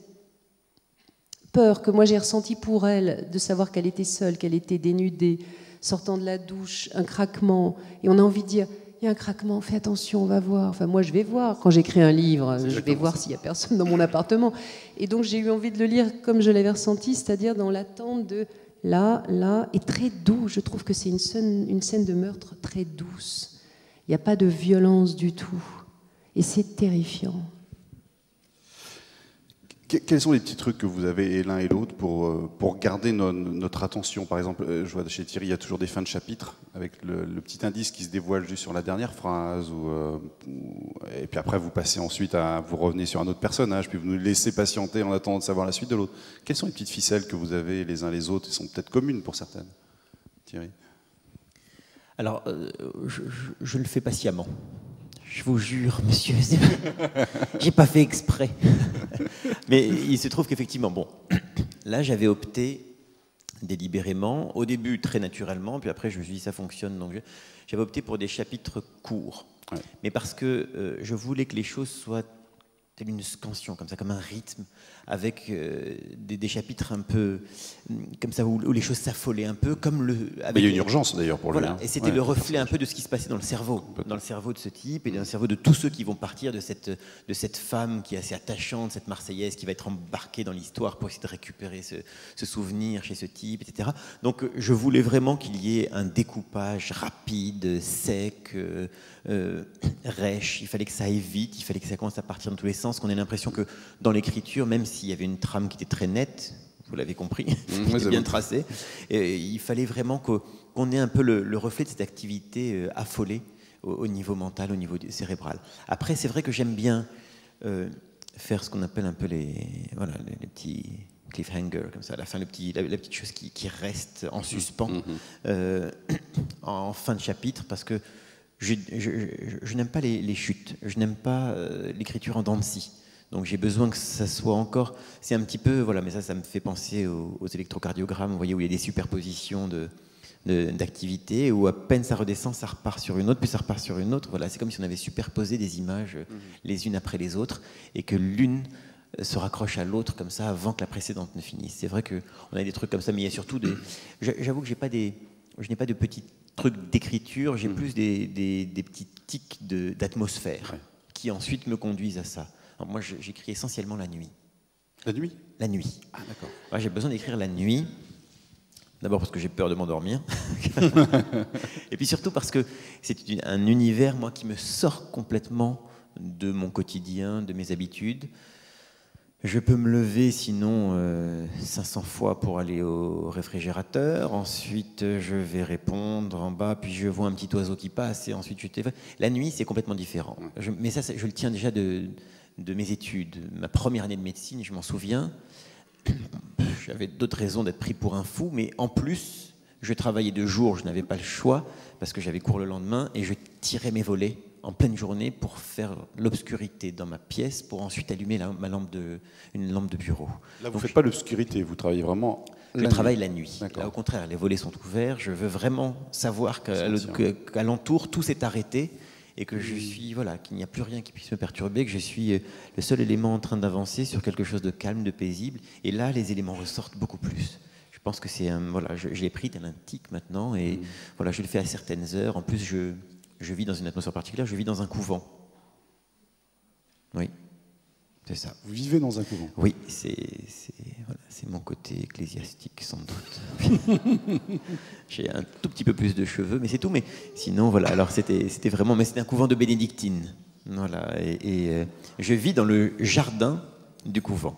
peur que moi j'ai ressentie pour elle, de savoir qu'elle était seule, qu'elle était dénudée, sortant de la douche, un craquement, et on a envie de dire, il y a un craquement, fais attention, on va voir. Enfin, moi, je vais voir. Quand j'écris un livre, je vais voir s'il n'y a personne dans mon appartement. Et donc, j'ai eu envie de le lire comme je l'avais ressenti, c'est-à-dire dans l'attente de là, et très doux. Je trouve que c'est une scène de meurtre très douce. Il n'y a pas de violence du tout. Et c'est terrifiant. Quels sont les petits trucs que vous avez l'un et l'autre pour garder notre attention? Par exemple, je vois chez Thierry, il y a toujours des fins de chapitre avec le petit indice qui se dévoile juste sur la dernière phrase. Et puis après, vous passez ensuite vous revenez sur un autre personnage, puis vous nous laissez patienter en attendant de savoir la suite de l'autre. Quelles sont les petites ficelles que vous avez les uns les autres? Elles sont peut-être communes pour certaines. Thierry? Alors, je le fais patiemment. Je vous jure, monsieur, j'ai pas fait exprès. Mais il se trouve qu'effectivement, bon, là j'avais opté délibérément, au début très naturellement, puis après je me suis dit ça fonctionne, donc j'avais opté pour des chapitres courts. Ouais. Mais parce que je voulais que les choses soient telle une scansion, comme ça, comme un rythme, avec des chapitres un peu comme ça, où les choses s'affolaient un peu, comme le... Il y a une urgence d'ailleurs pour voilà, lui. Hein. Et c'était le reflet un peu de ce qui se passait dans le cerveau de ce type, et dans le cerveau de tous ceux qui vont partir de cette femme qui est assez attachante, cette Marseillaise qui va être embarquée dans l'histoire pour essayer de récupérer ce souvenir chez ce type, etc. Donc je voulais vraiment qu'il y ait un découpage rapide, sec, rêche, il fallait que ça aille vite, il fallait que ça commence à partir dans tous les sens, qu'on ait l'impression que dans l'écriture, même s'il y avait une trame qui était très nette, vous l'avez compris, qui était bien tracée, et il fallait vraiment qu'on ait un peu le reflet de cette activité affolée au niveau mental, au niveau cérébral. Après, c'est vrai que j'aime bien faire ce qu'on appelle un peu les petits cliffhanger, comme ça, à la fin, la petite chose qui reste en suspens en fin de chapitre, parce que je n'aime pas les chutes, je n'aime pas l'écriture en dents de scie. Donc j'ai besoin que ça soit encore... C'est un petit peu... Voilà, mais ça me fait penser aux électrocardiogrammes, vous voyez, où il y a des superpositions d'activités, où à peine ça redescend, ça repart sur une autre, puis ça repart sur une autre. Voilà, c'est comme si on avait superposé des images les unes après les autres, et que l'une se raccroche à l'autre comme ça avant que la précédente ne finisse. C'est vrai qu'on a des trucs comme ça, mais il y a surtout des... J'avoue que je n'ai pas de petits trucs d'écriture, j'ai plus des petits tics d'atmosphère qui ensuite me conduisent à ça. Alors moi, j'écris essentiellement la nuit. La nuit? La nuit. Ah, d'accord. Moi, j'ai besoin d'écrire la nuit. D'abord parce que j'ai peur de m'endormir. Et puis surtout parce que c'est un univers, moi, qui me sort complètement de mon quotidien, de mes habitudes. Je peux me lever sinon 500 fois pour aller au réfrigérateur. Ensuite, je vais répondre en bas, puis je vois un petit oiseau qui passe, et ensuite je téléphone. La nuit, c'est complètement différent. Mais ça, je le tiens déjà de mes études. Ma première année de médecine, je m'en souviens, j'avais d'autres raisons d'être pris pour un fou, mais en plus, Je travaillais de jour, je n'avais pas le choix, parce que j'avais cours le lendemain, et je tirais mes volets en pleine journée pour faire l'obscurité dans ma pièce, pour ensuite allumer une lampe de bureau. Là, vous ne faites pas l'obscurité, vous travaillez vraiment Je travaille la nuit. D'accord. Là, au contraire, les volets sont ouverts. Je veux vraiment savoir qu'à l'entour, tout s'est arrêté et que je suis, voilà, qu'il n'y a plus rien qui puisse me perturber, que je suis le seul élément en train d'avancer sur quelque chose de calme, de paisible. Et là, les éléments ressortent beaucoup plus. Je pense que c'est voilà, je l'ai pris tel un tic maintenant et voilà, je le fais à certaines heures. En plus, je vis dans une atmosphère particulière. Je vis dans un couvent. Oui. C'est ça. Vous vivez dans un couvent? Oui, c'est mon côté ecclésiastique, sans doute. J'ai un tout petit peu plus de cheveux, mais c'est tout. Mais sinon, voilà. Alors, c'était vraiment... Mais c'était un couvent de bénédictines. Voilà. Et je vis dans le jardin du couvent.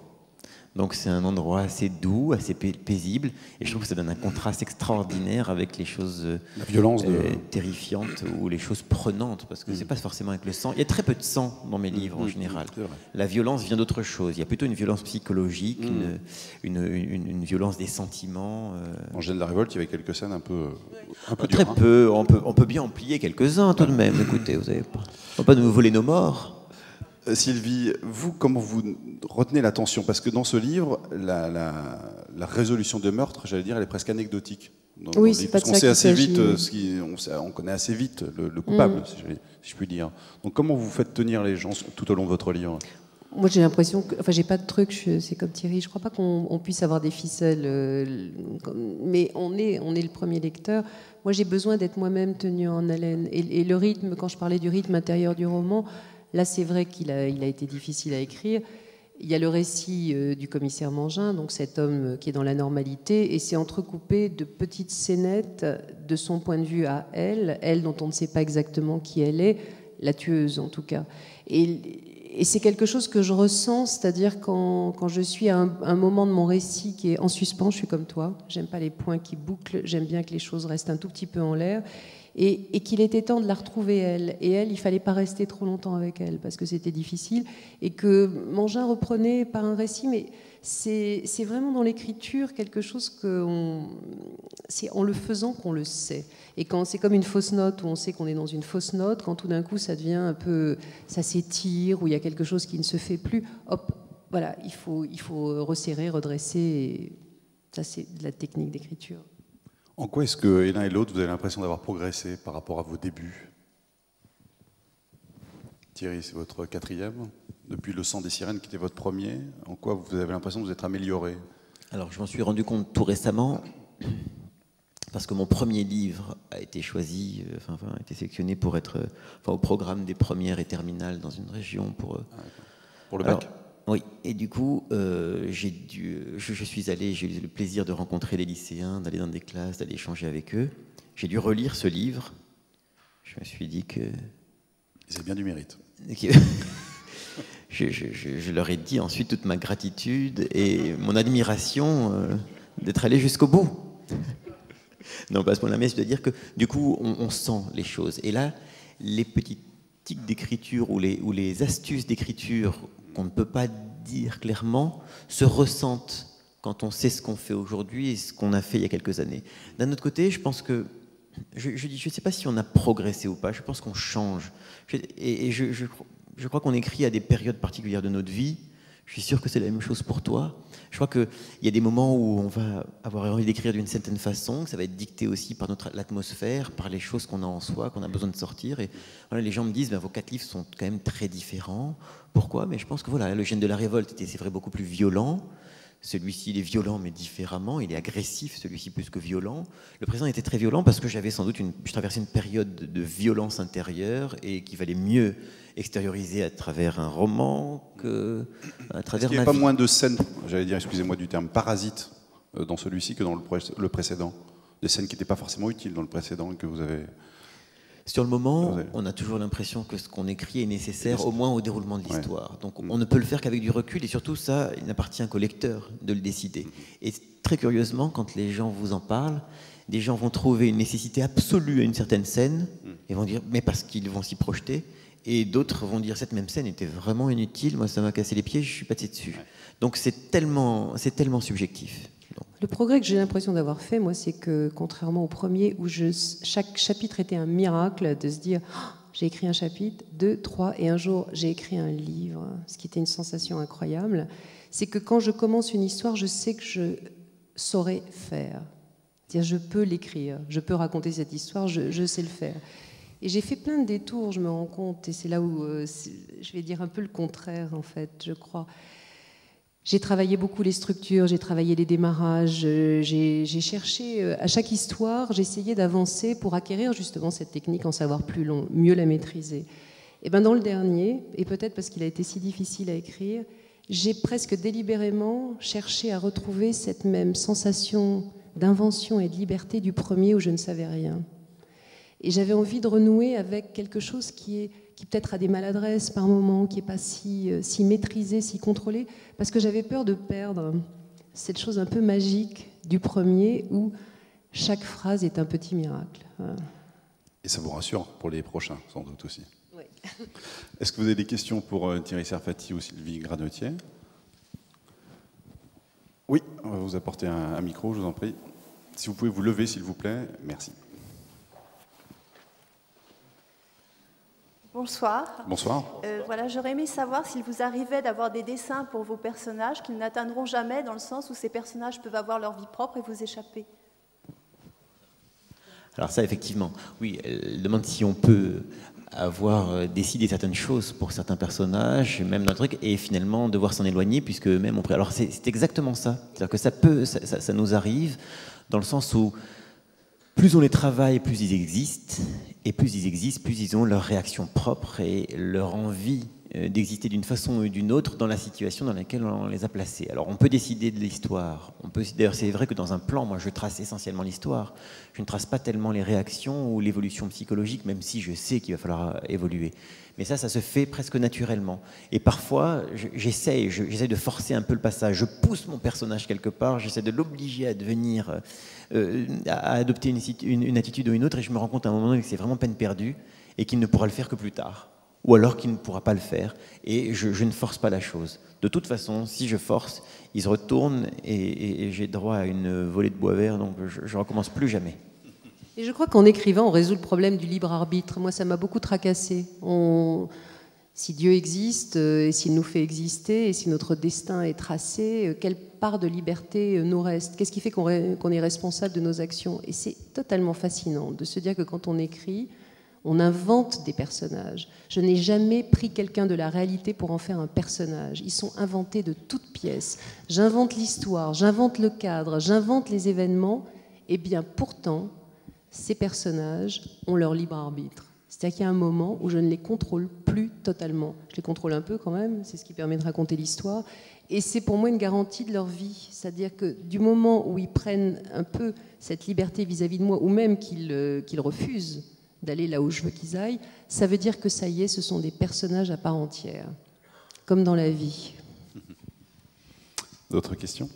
Donc, c'est un endroit assez doux, assez paisible. Et je trouve que ça donne un contraste extraordinaire avec les choses la violence terrifiantes ou les choses prenantes. Parce que c'est pas forcément avec le sang. Il y a très peu de sang dans mes livres, en général. La violence vient d'autre chose. Il y a plutôt une violence psychologique, une violence des sentiments. En Gêne de la révolte, il y avait quelques scènes un peu très dures, peu. On peut bien en plier quelques-uns, tout de même. Écoutez, vous n'allez pas nous voler nos morts. Sylvie, vous, comment vous retenez l'attention? Parce que dans ce livre, la résolution de meurtre, j'allais dire, elle est presque anecdotique. Oui, c'est pas de ça qu'il s'agit. On connaît assez vite le coupable, si je puis dire. Donc comment vous faites tenir les gens tout au long de votre livre? Moi, j'ai l'impression que... Enfin, j'ai pas de truc, c'est comme Thierry, je crois pas qu'on puisse avoir des ficelles, mais on est le premier lecteur. Moi, j'ai besoin d'être moi-même tenu en haleine. Et le rythme, quand je parlais du rythme intérieur du roman, là, c'est vrai qu'il a été difficile à écrire. Il y a le récit du commissaire Mangin, donc cet homme qui est dans la normalité, et c'est entrecoupé de petites scénettes de son point de vue à elle dont on ne sait pas exactement qui elle est, la tueuse en tout cas. Et c'est quelque chose que je ressens, c'est-à-dire quand je suis à un moment de mon récit qui est en suspens, je suis comme toi, j'aime pas les points qui bouclent, j'aime bien que les choses restent un tout petit peu en l'air. Et qu'il était temps de la retrouver, elle. Et elle, il fallait pas rester trop longtemps avec elle, parce que c'était difficile. Et que Mangin reprenait par un récit, mais c'est vraiment dans l'écriture quelque chose c'est en le faisant qu'on le sait. Et quand c'est comme une fausse note, où on sait qu'on est dans une fausse note, quand tout d'un coup ça devient un peu... ça s'étire, où il y a quelque chose qui ne se fait plus, hop, voilà, il faut resserrer, redresser. Et ça, c'est de la technique d'écriture. En quoi est-ce que l'un et l'autre, vous avez l'impression d'avoir progressé par rapport à vos débuts? Thierry, c'est votre quatrième, depuis Le sang des sirènes qui était votre premier. En quoi vous avez l'impression de vous être amélioré? Alors, je m'en suis rendu compte tout récemment, parce que mon premier livre a été choisi, a été sélectionné pour être au programme des premières et terminales dans une région pour le bac. Oui, et du coup, je suis allé, j'ai eu le plaisir de rencontrer des lycéens, d'aller dans des classes, d'aller échanger avec eux. J'ai dû relire ce livre. Je me suis dit que... Ils avaient bien du mérite. Je leur ai dit ensuite toute ma gratitude et mon admiration d'être allé jusqu'au bout. Non, pas à ce point-là, mais c'est de dire que du coup, on sent les choses. Et là, les petites tics d'écriture ou les astuces d'écriture qu'on ne peut pas dire clairement, se ressentent quand on sait ce qu'on fait aujourd'hui et ce qu'on a fait il y a quelques années. D'un autre côté, je pense que, je ne sais pas si on a progressé ou pas, je pense qu'on change. Je crois qu'on écrit à des périodes particulières de notre vie. Je suis sûr que c'est la même chose pour toi. Je crois qu'il y a des moments où on va avoir envie d'écrire d'une certaine façon, que ça va être dicté aussi par l'atmosphère, par les choses qu'on a en soi, qu'on a besoin de sortir. Et voilà, les gens me disent, vos 4 livres sont quand même très différents. Pourquoi? Mais je pense que voilà, Le gène de la révolte était, c'est vrai, beaucoup plus violent. Celui-ci, il est violent, mais différemment. Il est agressif, celui-ci, plus que violent. Le présent était très violent parce que j'avais sans doute je traversais une période de violence intérieure et qu'il valait mieux extérioriser à travers un roman qu'à travers ma vie. Il n'y a pas moins de scènes, j'allais dire, excusez-moi du terme, parasites dans celui-ci que dans le précédent. Des scènes qui n'étaient pas forcément utiles dans le précédent et que vous avez... Sur le moment, on a toujours l'impression que ce qu'on écrit est nécessaire, au moins au déroulement de l'histoire. Donc on ne peut le faire qu'avec du recul, et surtout ça, il n'appartient qu'au lecteur de le décider. Et très curieusement, quand les gens vous en parlent, des gens vont trouver une nécessité absolue à une certaine scène, et vont dire, mais parce qu'ils vont s'y projeter, et d'autres vont dire, cette même scène était vraiment inutile, moi ça m'a cassé les pieds, je suis passé dessus. Donc c'est tellement subjectif. Le progrès que j'ai l'impression d'avoir fait, moi, c'est que, contrairement au premier, où chaque chapitre était un miracle, de se dire oh, j'ai écrit un chapitre, 2, 3, et un jour j'ai écrit un livre, ce qui était une sensation incroyable, c'est que quand je commence une histoire, je sais que je saurais faire. C'est-à-dire, je peux l'écrire, je peux raconter cette histoire, je sais le faire. Et j'ai fait plein de détours, je me rends compte, et c'est là où je vais dire un peu le contraire, en fait, je crois. J'ai travaillé beaucoup les structures, j'ai travaillé les démarrages, j'ai cherché, à chaque histoire, j'essayais d'avancer pour acquérir justement cette technique, en savoir plus long, mieux la maîtriser. Et bien dans le dernier, et peut-être parce qu'il a été si difficile à écrire, j'ai presque délibérément cherché à retrouver cette même sensation d'invention et de liberté du premier où je ne savais rien. Et j'avais envie de renouer avec quelque chose qui peut-être a des maladresses par moments, qui n'est pas si maîtrisé, si contrôlé, parce que j'avais peur de perdre cette chose un peu magique du premier où chaque phrase est un petit miracle. Voilà. Et ça vous rassure pour les prochains, sans doute aussi. Oui. Est-ce que vous avez des questions pour Thierry Serfati ou Sylvie Granetier? Oui, on va vous apporter un micro, je vous en prie. Si vous pouvez vous lever, s'il vous plaît. Merci. Bonsoir. Bonsoir. Voilà, j'aurais aimé savoir s'il vous arrivait d'avoir des dessins pour vos personnages qui n'atteindront jamais, dans le sens où ces personnages peuvent avoir leur vie propre et vous échapper. Alors ça, effectivement, oui, elle demande si on peut avoir décidé certaines choses pour certains personnages, même d'un truc, et finalement devoir s'en éloigner, puisque eux-mêmes ont pris... Alors c'est exactement ça. C'est-à-dire que ça nous arrive, dans le sens où plus on les travaille, plus ils existent, et plus ils existent, plus ils ont leur réaction propre et leur envie d'exister d'une façon ou d'une autre dans la situation dans laquelle on les a placés. Alors on peut décider de l'histoire. D'ailleurs, c'est vrai que dans un plan, moi je trace essentiellement l'histoire. Je ne trace pas tellement les réactions ou l'évolution psychologique, même si je sais qu'il va falloir évoluer. Mais ça se fait presque naturellement. Et parfois, j'essaie de forcer un peu le passage. Je pousse mon personnage quelque part, j'essaie de l'obliger à devenir, à adopter une attitude ou une autre, et je me rends compte à un moment donné que c'est vraiment peine perdue et qu'il ne pourra le faire que plus tard. Ou alors qu'il ne pourra pas le faire, et je ne force pas la chose. De toute façon, si je force, il se retourne et j'ai droit à une volée de bois vert, donc je ne recommence plus jamais. Et je crois qu'en écrivant, on résout le problème du libre arbitre. Moi, ça m'a beaucoup tracassé. Si Dieu existe, et s'il nous fait exister, et si notre destin est tracé, quelle part de liberté nous reste? Qu'est-ce qui fait qu'on est responsable de nos actions? Et c'est totalement fascinant de se dire que quand on écrit, on invente des personnages. Je n'ai jamais pris quelqu'un de la réalité pour en faire un personnage. Ils sont inventés de toutes pièces. J'invente l'histoire, j'invente le cadre, j'invente les événements. Et bien pourtant, ces personnages ont leur libre arbitre. C'est-à-dire qu'il y a un moment où je ne les contrôle plus totalement. Je les contrôle un peu quand même, c'est ce qui permet de raconter l'histoire. Et c'est pour moi une garantie de leur vie. C'est-à-dire que du moment où ils prennent un peu cette liberté vis-à-vis de moi, ou même qu'ils refusent d'aller là où je veux qu'ils aillent, ça veut dire que ça y est, ce sont des personnages à part entière, comme dans la vie. D'autres questions?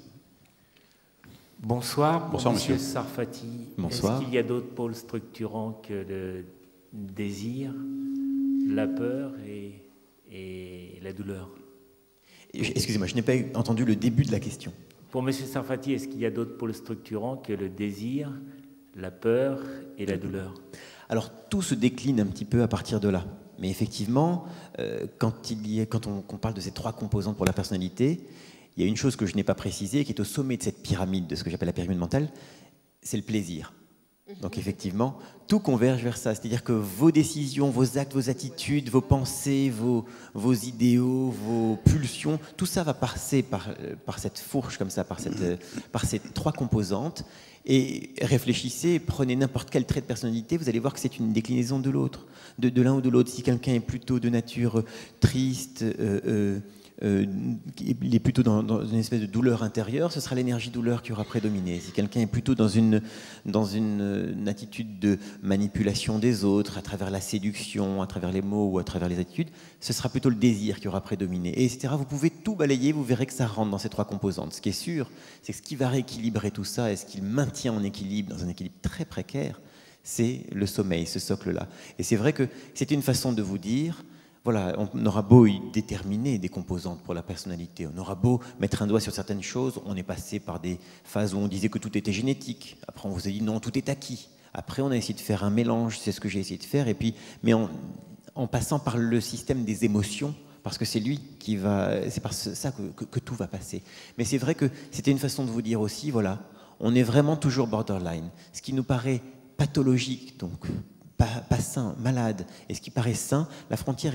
Bonsoir. Bonsoir, monsieur Serfati. Bonsoir. Est-ce qu'il y a d'autres pôles structurants que le désir, la peur et la douleur? Excusez-moi, je n'ai pas entendu le début de la question. Pour M. Serfati, est-ce qu'il y a d'autres pôles structurants que le désir, la peur et la douleur? Alors, tout se décline un petit peu à partir de là. Mais effectivement, quand on parle de ces trois composantes pour la personnalité, il y a une chose que je n'ai pas précisée, qui est au sommet de cette pyramide, de ce que j'appelle la pyramide mentale, c'est le plaisir. Donc effectivement, tout converge vers ça. C'est-à-dire que vos décisions, vos actes, vos attitudes, vos pensées, vos idéaux, vos pulsions, tout ça va passer par cette fourche comme ça, par ces trois composantes. Et réfléchissez, prenez n'importe quel trait de personnalité, vous allez voir que c'est une déclinaison de l'autre, de l'un ou de l'autre. Si quelqu'un est plutôt de nature triste, il est plutôt dans une espèce de douleur intérieure, ce sera l'énergie douleur qui aura prédominé. Si quelqu'un est plutôt dans une attitude de manipulation des autres, à travers la séduction, à travers les mots ou à travers les attitudes, ce sera plutôt le désir qui aura prédominé, et etc. Vous pouvez tout balayer, vous verrez que ça rentre dans ces trois composantes. Ce qui est sûr, c'est que ce qui va rééquilibrer tout ça, et ce qui le maintient en équilibre, dans un équilibre très précaire, c'est le sommeil, ce socle-là. Et c'est vrai que c'est une façon de vous dire, voilà, on aura beau y déterminer des composantes pour la personnalité, on aura beau mettre un doigt sur certaines choses, on est passé par des phases où on disait que tout était génétique. Après, on vous a dit non, tout est acquis. Après, on a essayé de faire un mélange, c'est ce que j'ai essayé de faire. Et puis, mais en passant par le système des émotions, parce que c'est lui qui va, c'est par ça que tout va passer. Mais c'est vrai que c'était une façon de vous dire aussi, voilà, on est vraiment toujours borderline. Ce qui nous paraît pathologique, donc pas sain, malade, et ce qui paraît sain, la frontière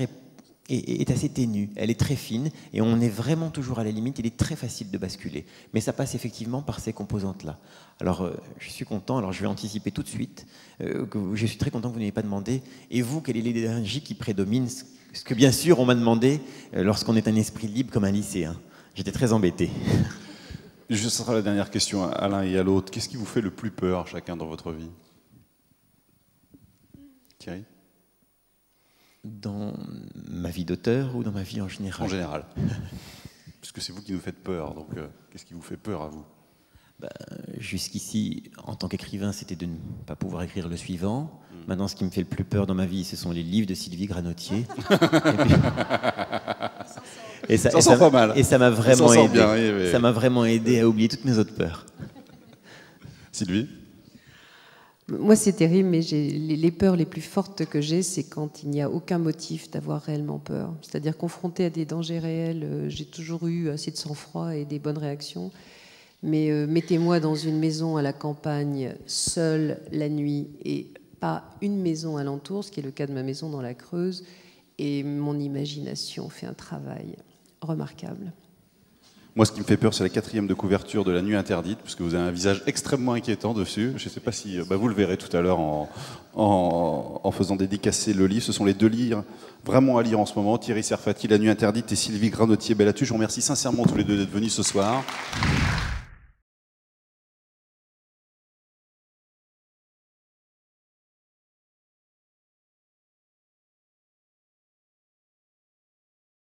est assez ténue, elle est très fine, et on est vraiment toujours à la limite, il est très facile de basculer. Mais ça passe effectivement par ces composantes-là. Alors, je suis content, alors je vais anticiper tout de suite, je suis très content que vous n'ayez pas demandé, et vous, quelle est l'énergie qui prédomine? Ce que bien sûr, on m'a demandé lorsqu'on est un esprit libre comme un lycéen. J'étais très embêté. Ce sera la dernière question à l'un et à l'autre. Qu'est-ce qui vous fait le plus peur, chacun, dans votre vie? Thierry? Dans ma vie d'auteur ou dans ma vie en général? En général. Puisque c'est vous qui nous faites peur, donc qu'est-ce qui vous fait peur à vous? Jusqu'ici, en tant qu'écrivain, c'était de ne pas pouvoir écrire le suivant. Maintenant, ce qui me fait le plus peur dans ma vie, ce sont les livres de Sylvie Granotier. Et ça m'a vraiment aidé. Bien, oui. Ça m'a vraiment aidé à oublier toutes mes autres peurs. Sylvie? Moi, c'est terrible, mais les peurs les plus fortes que j'ai, c'est quand il n'y a aucun motif d'avoir réellement peur. C'est-à-dire, confronté à des dangers réels, j'ai toujours eu assez de sang-froid et des bonnes réactions. Mais mettez-moi dans une maison à la campagne, seule, la nuit, et pas une maison alentour, ce qui est le cas de ma maison dans la Creuse, et mon imagination fait un travail remarquable. Moi, ce qui me fait peur, c'est la 4e de couverture de La Nuit Interdite, parce que vous avez un visage extrêmement inquiétant dessus. Je ne sais pas si... vous le verrez tout à l'heure en faisant dédicacer le livre. Ce sont les 2 livres vraiment à lire en ce moment. Thierry Serfati, La Nuit Interdite, et Sylvie Granotier-Bellatu. Je vous remercie sincèrement tous les 2 d'être venus ce soir.